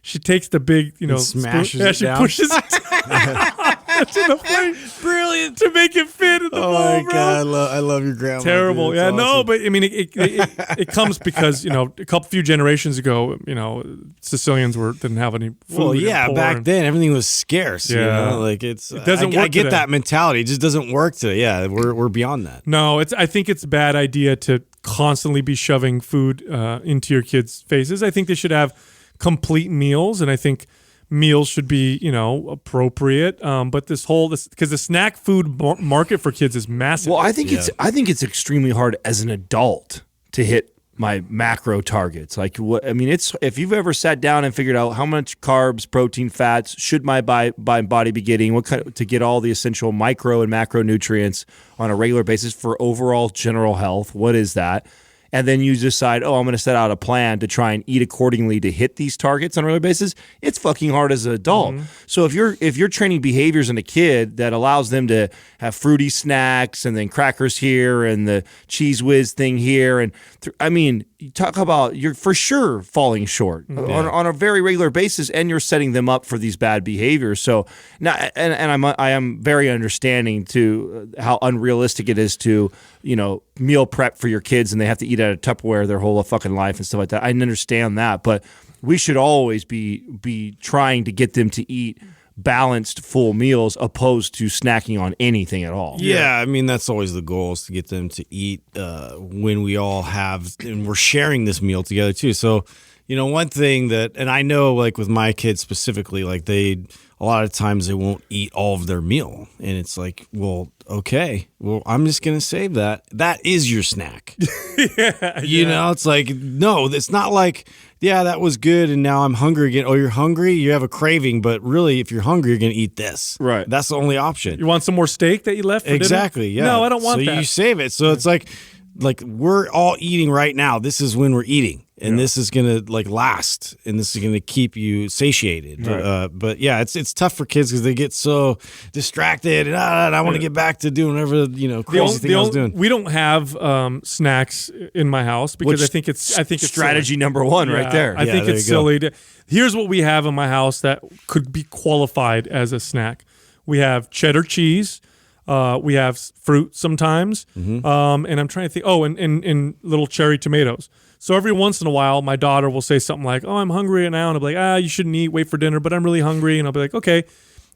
She takes the big, smashes spoon. it She down. pushes it to the plate. Brilliant. To make it fit in the bowl, Oh my bro. God, I love your grandma. Terrible. Dude. Yeah, It's no, awesome. but I mean, it comes because, a few generations ago, Sicilians didn't have any food. Well, yeah, back then everything was scarce. Yeah. Like it's. It doesn't I work get today. that mentality. It just doesn't work today. Yeah, we're beyond that. No, I think it's a bad idea to constantly be shoving food into your kids' faces. I think they should have complete meals, and I think meals should be, appropriate. But because the snack food market for kids is massive. Well, I think it's extremely hard as an adult to hit my macro targets. It's if you've ever sat down and figured out how much carbs, protein, fats should my body be getting, to get all the essential micro and macronutrients on a regular basis for overall general health. What is that? And then you decide, I'm going to set out a plan to try and eat accordingly to hit these targets on a regular basis. It's fucking hard as an adult. Mm-hmm. So if you're training behaviors in a kid that allows them to have fruity snacks and then crackers here and the Cheese Whiz thing here, and you talk about you're for sure falling short on a very regular basis, and you're setting them up for these bad behaviors. So now, and I am very understanding to how unrealistic it is to meal prep for your kids, and they have to eat out of Tupperware their whole fucking life and stuff like that. I understand that, but we should always be trying to get them to eat balanced full meals opposed to snacking on anything at all. Yeah, that's always the goal, is to get them to eat when we all have, and we're sharing this meal together too. So, one thing that, and I know like with my kids specifically, like a lot of times they won't eat all of their meal, and it's like, well, okay, well, I'm just going to save that. That is your snack. It's like, no, it's not like, yeah, that was good, and now I'm hungry again. Oh, you're hungry? You have a craving, but really, if you're hungry, you're going to eat this. Right. That's the only option. You want some more steak that you left for Exactly, dinner? yeah. No, I don't want that. So you save it. So it's like we're all eating right now. This is when we're eating. And this is gonna last, and this is gonna keep you satiated. Right. But yeah, it's tough for kids because they get so distracted, and I want to get back to doing whatever crazy thing I was doing. We don't have snacks in my house because I think it's strategy silly. number one right there. I think there it's you go. silly. Here's what we have in my house that could be qualified as a snack. We have cheddar cheese. We have fruit sometimes. And I'm trying to think. Oh, and little cherry tomatoes. So every once in a while, my daughter will say something like, "Oh, I'm hungry right now," and I'll be like, "You shouldn't eat. Wait for dinner." But I'm really hungry, and I'll be like, "Okay,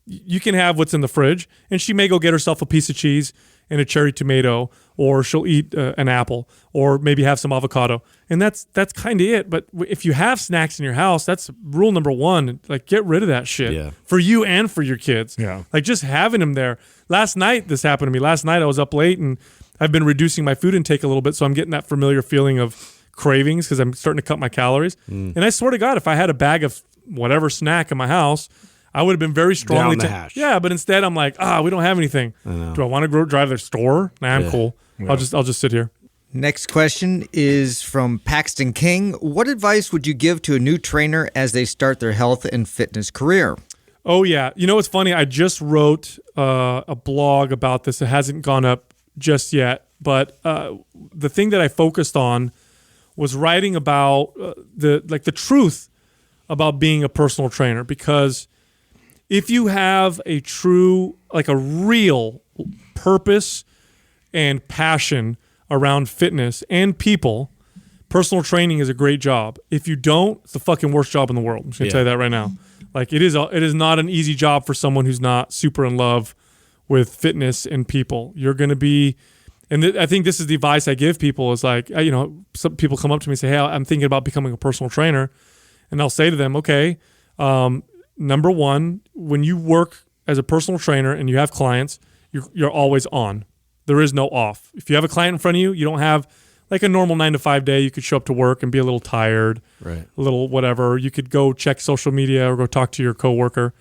you can have what's in the fridge." And she may go get herself a piece of cheese and a cherry tomato, or she'll eat an apple, or maybe have some avocado, and that's kind of it. But if you have snacks in your house, that's rule number one. Like, get rid of that shit for you and for your kids. Yeah, like just having them there. Last night, this happened to me. Last night, I was up late, and I've been reducing my food intake a little bit, so I'm getting that familiar feeling of cravings because I'm starting to cut my calories. And I swear to God, if I had a bag of whatever snack in my house, I would have been very strongly hash. Yeah, but instead I'm like, we don't have anything. Do I want to go drive to the store? Nah, I'm cool. Yeah. I'll just sit here. Next question is from Paxton King. What advice would you give to a new trainer as they start their health and fitness career? Oh yeah, you know what's funny? I just wrote a blog about this. It hasn't gone up just yet, but the thing that I focused on was writing about the truth about being a personal trainer, because if you have a true, like a real purpose and passion around fitness and people, personal training is a great job. If you don't, it's the fucking worst job in the world. I'm just gonna tell you that right now. Like it is not an easy job for someone who's not super in love with fitness and people. You're gonna be, and I think this is the advice I give people is like, some people come up to me and say, "Hey, I'm thinking about becoming a personal trainer," and I'll say to them, "Okay, number one, when you work as a personal trainer and you have clients, you're always on. There is no off. If you have a client in front of you, you don't have like a normal 9-to-5 day. You could show up to work and be a little tired, right? A little whatever. You could go check social media or go talk to your coworker.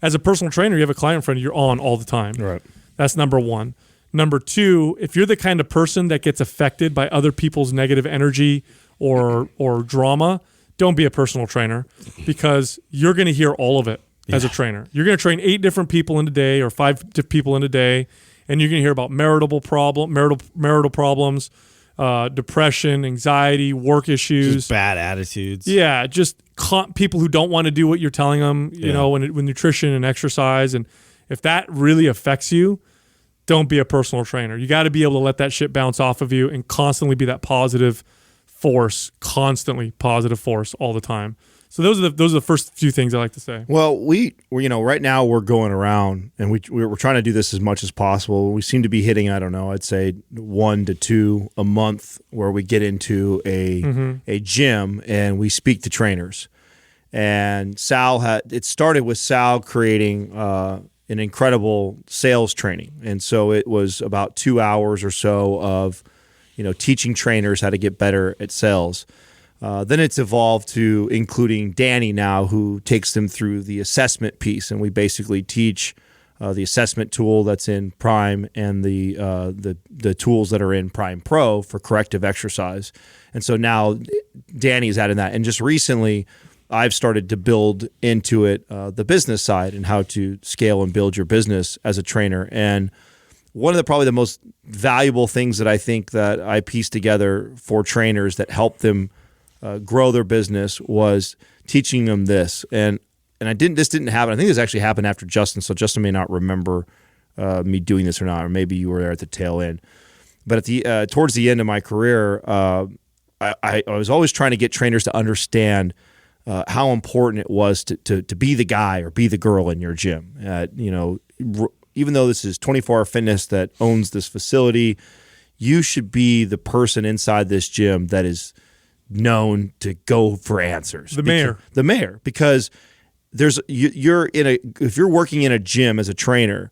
As a personal trainer, you have a client in front of you, you're on all the time. Right. That's number one. Number two, if you're the kind of person that gets affected by other people's negative energy or drama, don't be a personal trainer, because you're going to hear all of it as a trainer. You're going to train 8 different people in a day or 5 people in a day, and you're going to hear about marital problems, depression, anxiety, work issues, just bad attitudes. Yeah, just people who don't want to do what you're telling them. You know, with nutrition and exercise, and if that really affects you, don't be a personal trainer. You got to be able to let that shit bounce off of you and constantly be that positive force, constantly positive force all the time. So those are the first few things I like to say. Well, we right now we're going around and we're trying to do this as much as possible. We seem to be hitting, I don't know, I'd say 1 to 2 a month where we get into a gym and we speak to trainers. And it started with Sal creating an incredible sales training. And so it was about 2 hours or so of, teaching trainers how to get better at sales. Then it's evolved to including Danny now, who takes them through the assessment piece. And we basically teach the assessment tool that's in Prime and the tools that are in Prime Pro for corrective exercise. And so now Danny's adding that. And just recently, I've started to build into it the business side and how to scale and build your business as a trainer. And one of probably the most valuable things that I think that I pieced together for trainers that help them grow their business was teaching them this. And this didn't happen. I think this actually happened after Justin. So Justin may not remember me doing this or not, or maybe you were there at the tail end. But at towards the end of my career, I was always trying to get trainers to understand how important it was to be the guy or be the girl in your gym. Even though this is 24-hour fitness that owns this facility, you should be the person inside this gym that is known to go for answers. The mayor. Because if you're working in a gym as a trainer,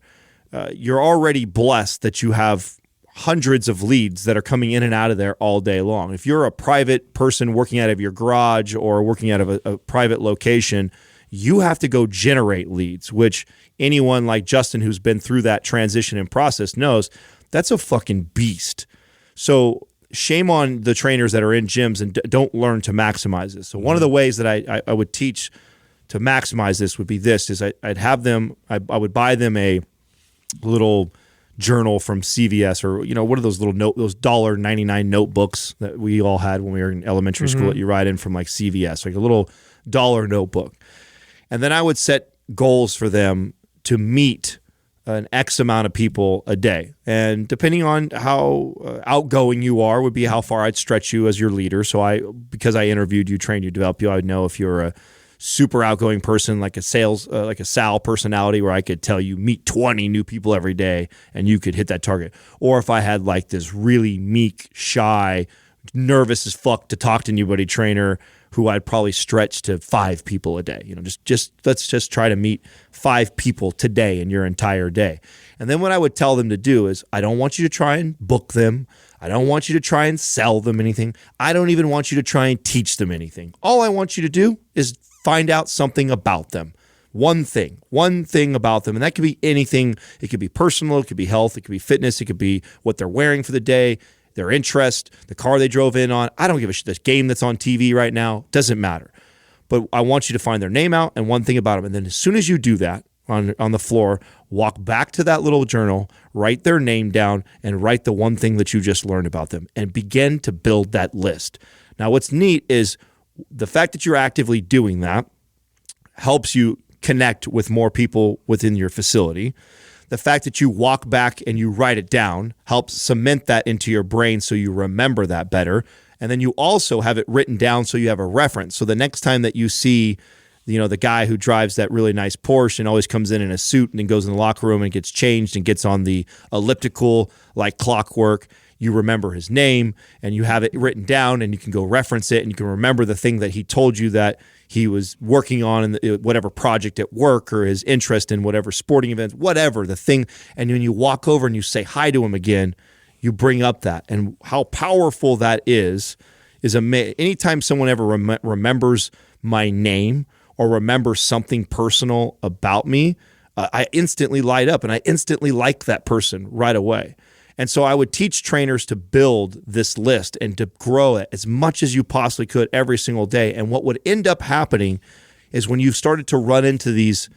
you're already blessed that you have hundreds of leads that are coming in and out of there all day long. If you're a private person working out of your garage or working out of a private location, you have to go generate leads, which anyone like Justin who's been through that transition and process knows that's a fucking beast. So shame on the trainers that are in gyms and don't learn to maximize this. So one of the ways that I would teach to maximize this would be this, is I'd have them, I would buy them a little journal from CVS, or what are those those $1.99 notebooks that we all had when we were in elementary school that you write in from like CVS, like a little $1 notebook. And then I would set goals for them to meet an X amount of people a day. And depending on how outgoing you are would be how far I'd stretch you as your leader. So because I interviewed you, trained you, developed you, I would know if you're a super outgoing person, like a like a Sal personality, where I could tell you meet 20 new people every day and you could hit that target. Or if I had like this really meek, shy, nervous as fuck to talk to anybody trainer who I'd probably stretch to 5 people a day. Just let's just try to meet 5 people today in your entire day. And then what I would tell them to do is, I don't want you to try and book them. I don't want you to try and sell them anything. I don't even want you to try and teach them anything. All I want you to do is find out something about them. One thing about them. And that could be anything. It could be personal. It could be health. It could be fitness. It could be what they're wearing for the day, their interest, the car they drove in on. I don't give a shit. The game that's on TV right now, doesn't matter. But I want you to find their name out and one thing about them. And then as soon as you do that on the floor, walk back to that little journal, write their name down, and write the one thing that you just learned about them and begin to build that list. Now, what's neat is the fact that you're actively doing that helps you connect with more people within your facility. The fact that you walk back and you write it down helps cement that into your brain so you remember that better. And then you also have it written down so you have a reference. So the next time that you see, the guy who drives that really nice Porsche and always comes in a suit and then goes in the locker room and gets changed and gets on the elliptical like clockwork, you remember his name and you have it written down and you can go reference it and you can remember the thing that he told you that he was working on in whatever project at work or his interest in whatever sporting event, whatever the thing. And when you walk over and you say hi to him again, you bring up that. And how powerful that is amazing. Anytime someone ever remembers my name or remembers something personal about me, I instantly light up and I instantly like that person right away. And so I would teach trainers to build this list and to grow it as much as you possibly could every single day. And what would end up happening is when you've started to run into these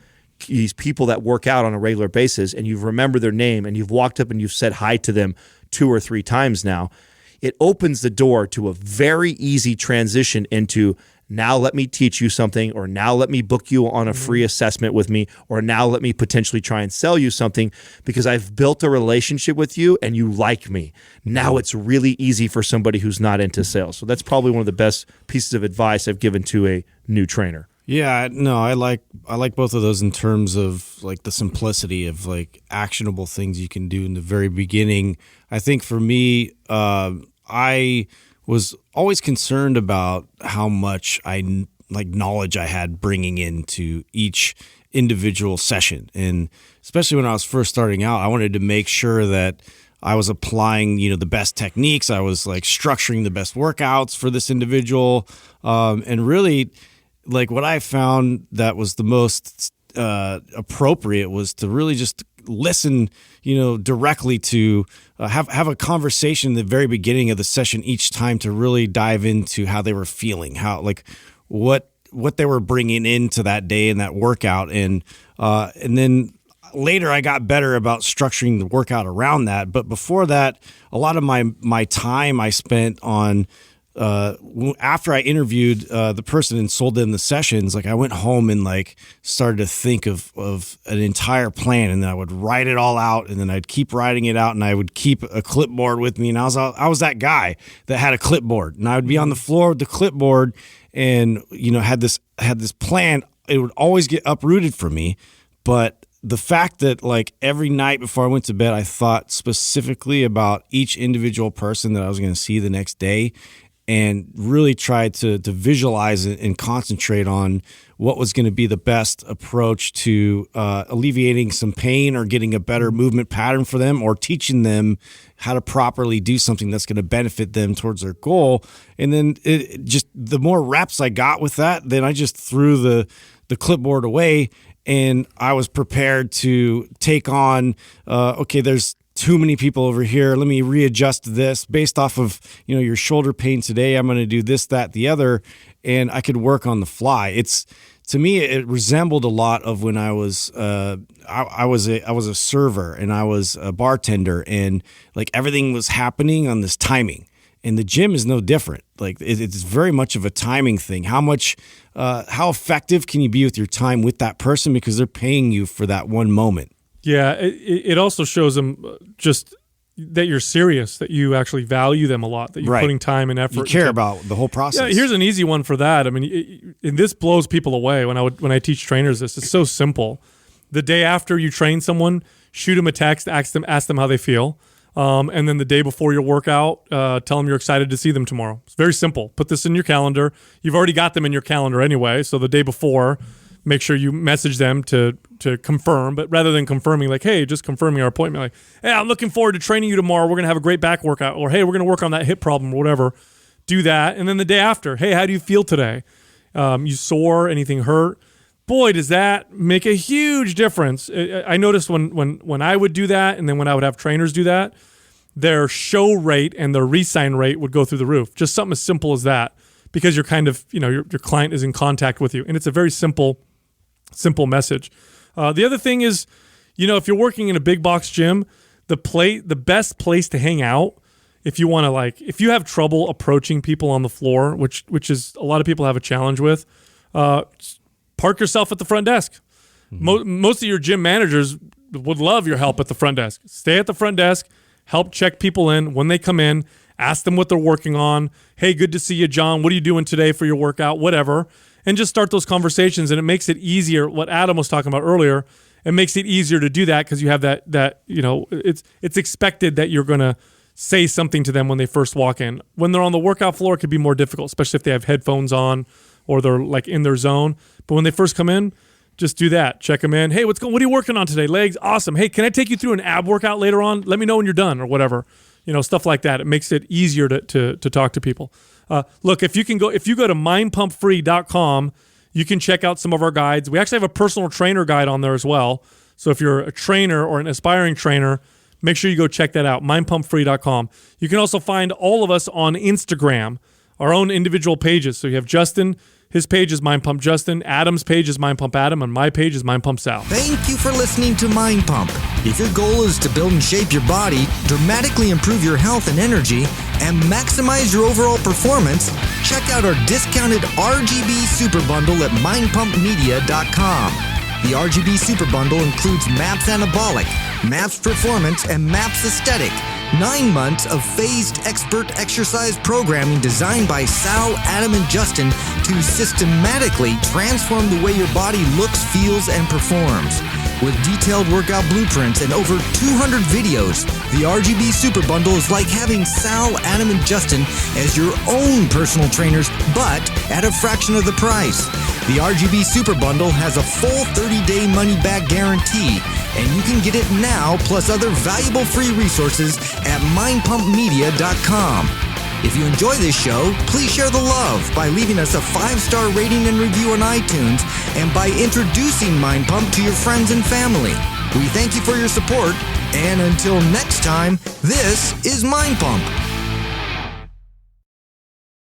people that work out on a regular basis and you've remembered their name and you've walked up and you've said hi to them 2 or 3 times now, it opens the door to a very easy transition into, now let me teach you something, or now let me book you on a free assessment with me, or now let me potentially try and sell you something because I've built a relationship with you and you like me. Now it's really easy for somebody who's not into sales. So that's probably one of the best pieces of advice I've given to a new trainer. Yeah, no, I like both of those in terms of like the simplicity of like actionable things you can do in the very beginning. I think for me, I was always concerned about how much knowledge I had bringing into each individual session. And especially when I was first starting out, I wanted to make sure that I was applying, the best techniques. I was like structuring the best workouts for this individual. And really, like what I found that was the most appropriate was to really just listen, directly to have a conversation in the very beginning of the session each time to really dive into how they were feeling, how like what they were bringing into that day and that workout, and then later I got better about structuring the workout around that. But before that, a lot of my time I spent on. After I interviewed the person and sold them the sessions, like I went home and like started to think of an entire plan, and then I would write it all out, and then I'd keep writing it out, and I would keep a clipboard with me, and I was that guy that had a clipboard, and I would be on the floor with the clipboard, and had this plan. It would always get uprooted for me, but the fact that like every night before I went to bed, I thought specifically about each individual person that I was going to see the next day, and really tried to visualize it and concentrate on what was going to be the best approach to alleviating some pain or getting a better movement pattern for them, or teaching them how to properly do something that's going to benefit them towards their goal. And then the more reps I got with that, then I just threw the clipboard away, and I was prepared to take on, okay, there's too many people over here. Let me readjust this based off of, your shoulder pain today. I'm going to do this, that, the other, and I could work on the fly. To me, it resembled a lot of when I was I was a server and I was a bartender, and like everything was happening on this timing. And the gym is no different. Like it's very much of a timing thing. How effective can you be with your time with that person, because they're paying you for that one moment. Yeah, it also shows them just that you're serious, that you actually value them a lot, that you're putting time and effort. You care about the whole process. Yeah, here's an easy one for that. I mean, and this blows people away when I teach trainers this. It's so simple. The day after you train someone, shoot them a text, ask them how they feel. And then the day before your workout, tell them you're excited to see them tomorrow. It's very simple. Put this in your calendar. You've already got them in your calendar anyway, so the day before, make sure you message them to confirm. But rather than confirming, like, hey, just confirming our appointment, like, hey, I'm looking forward to training you tomorrow. We're going to have a great back workout. Or, hey, we're going to work on that hip problem or whatever. Do that. And then the day after, hey, how do you feel today? You sore? Anything hurt? Boy, does that make a huge difference. I noticed when I would do that, and then when I would have trainers do that, their show rate and their re-sign rate would go through the roof. Just something as simple as that, because you're kind of, your client is in contact with you. And it's a very simple message. The other thing is, if you're working in a big box gym, the best place to hang out, if you want to, if you have trouble approaching people on the floor, which is a lot of people have a challenge with, park yourself at the front desk. Most of your gym managers would love your help at the front desk. Stay at the front desk, help check people in when they come in, ask them what they're working on. Hey, good to see you, John. What are you doing today for your workout? Whatever. And just start those conversations, and it makes it easier. What Adam was talking about earlier, it makes it easier to do that because you have that it's expected that you're going to say something to them when they first walk in. When they're on the workout floor, it could be more difficult, especially if they have headphones on or they're in their zone. But when they first come in, just do that. Check them in. Hey, what are you working on today? Legs? Awesome. Hey, can I take you through an ab workout later on? Let me know when you're done or whatever. Stuff like that. It makes it easier to talk to people. Look, if you go to mindpumpfree.com, you can check out some of our guides. We actually have a personal trainer guide on there as well. So if you're a trainer or an aspiring trainer, make sure you go check that out, mindpumpfree.com. You can also find all of us on Instagram, our own individual pages. So you have Justin, his page is Mind Pump Justin, Adam's page is Mind Pump Adam, and my page is Mind Pump Sal. Thank you for listening to Mind Pump. If your goal is to build and shape your body, dramatically improve your health and energy, and maximize your overall performance, check out our discounted RGB Super Bundle at mindpumpmedia.com. The RGB Super Bundle includes MAPS Anabolic, MAPS Performance, and MAPS Aesthetic. 9 months of phased expert exercise programming designed by Sal, Adam, and Justin to systematically transform the way your body looks, feels, and performs. With detailed workout blueprints and over 200 videos, the RGB Super Bundle is like having Sal, Adam, and Justin as your own personal trainers, but at a fraction of the price. The RGB Super Bundle has a full 30-day money-back guarantee, and you can get it now plus other valuable free resources at mindpumpmedia.com. If you enjoy this show, please share the love by leaving us a 5-star rating and review on iTunes and by introducing Mind Pump to your friends and family. We thank you for your support, and until next time, this is Mind Pump.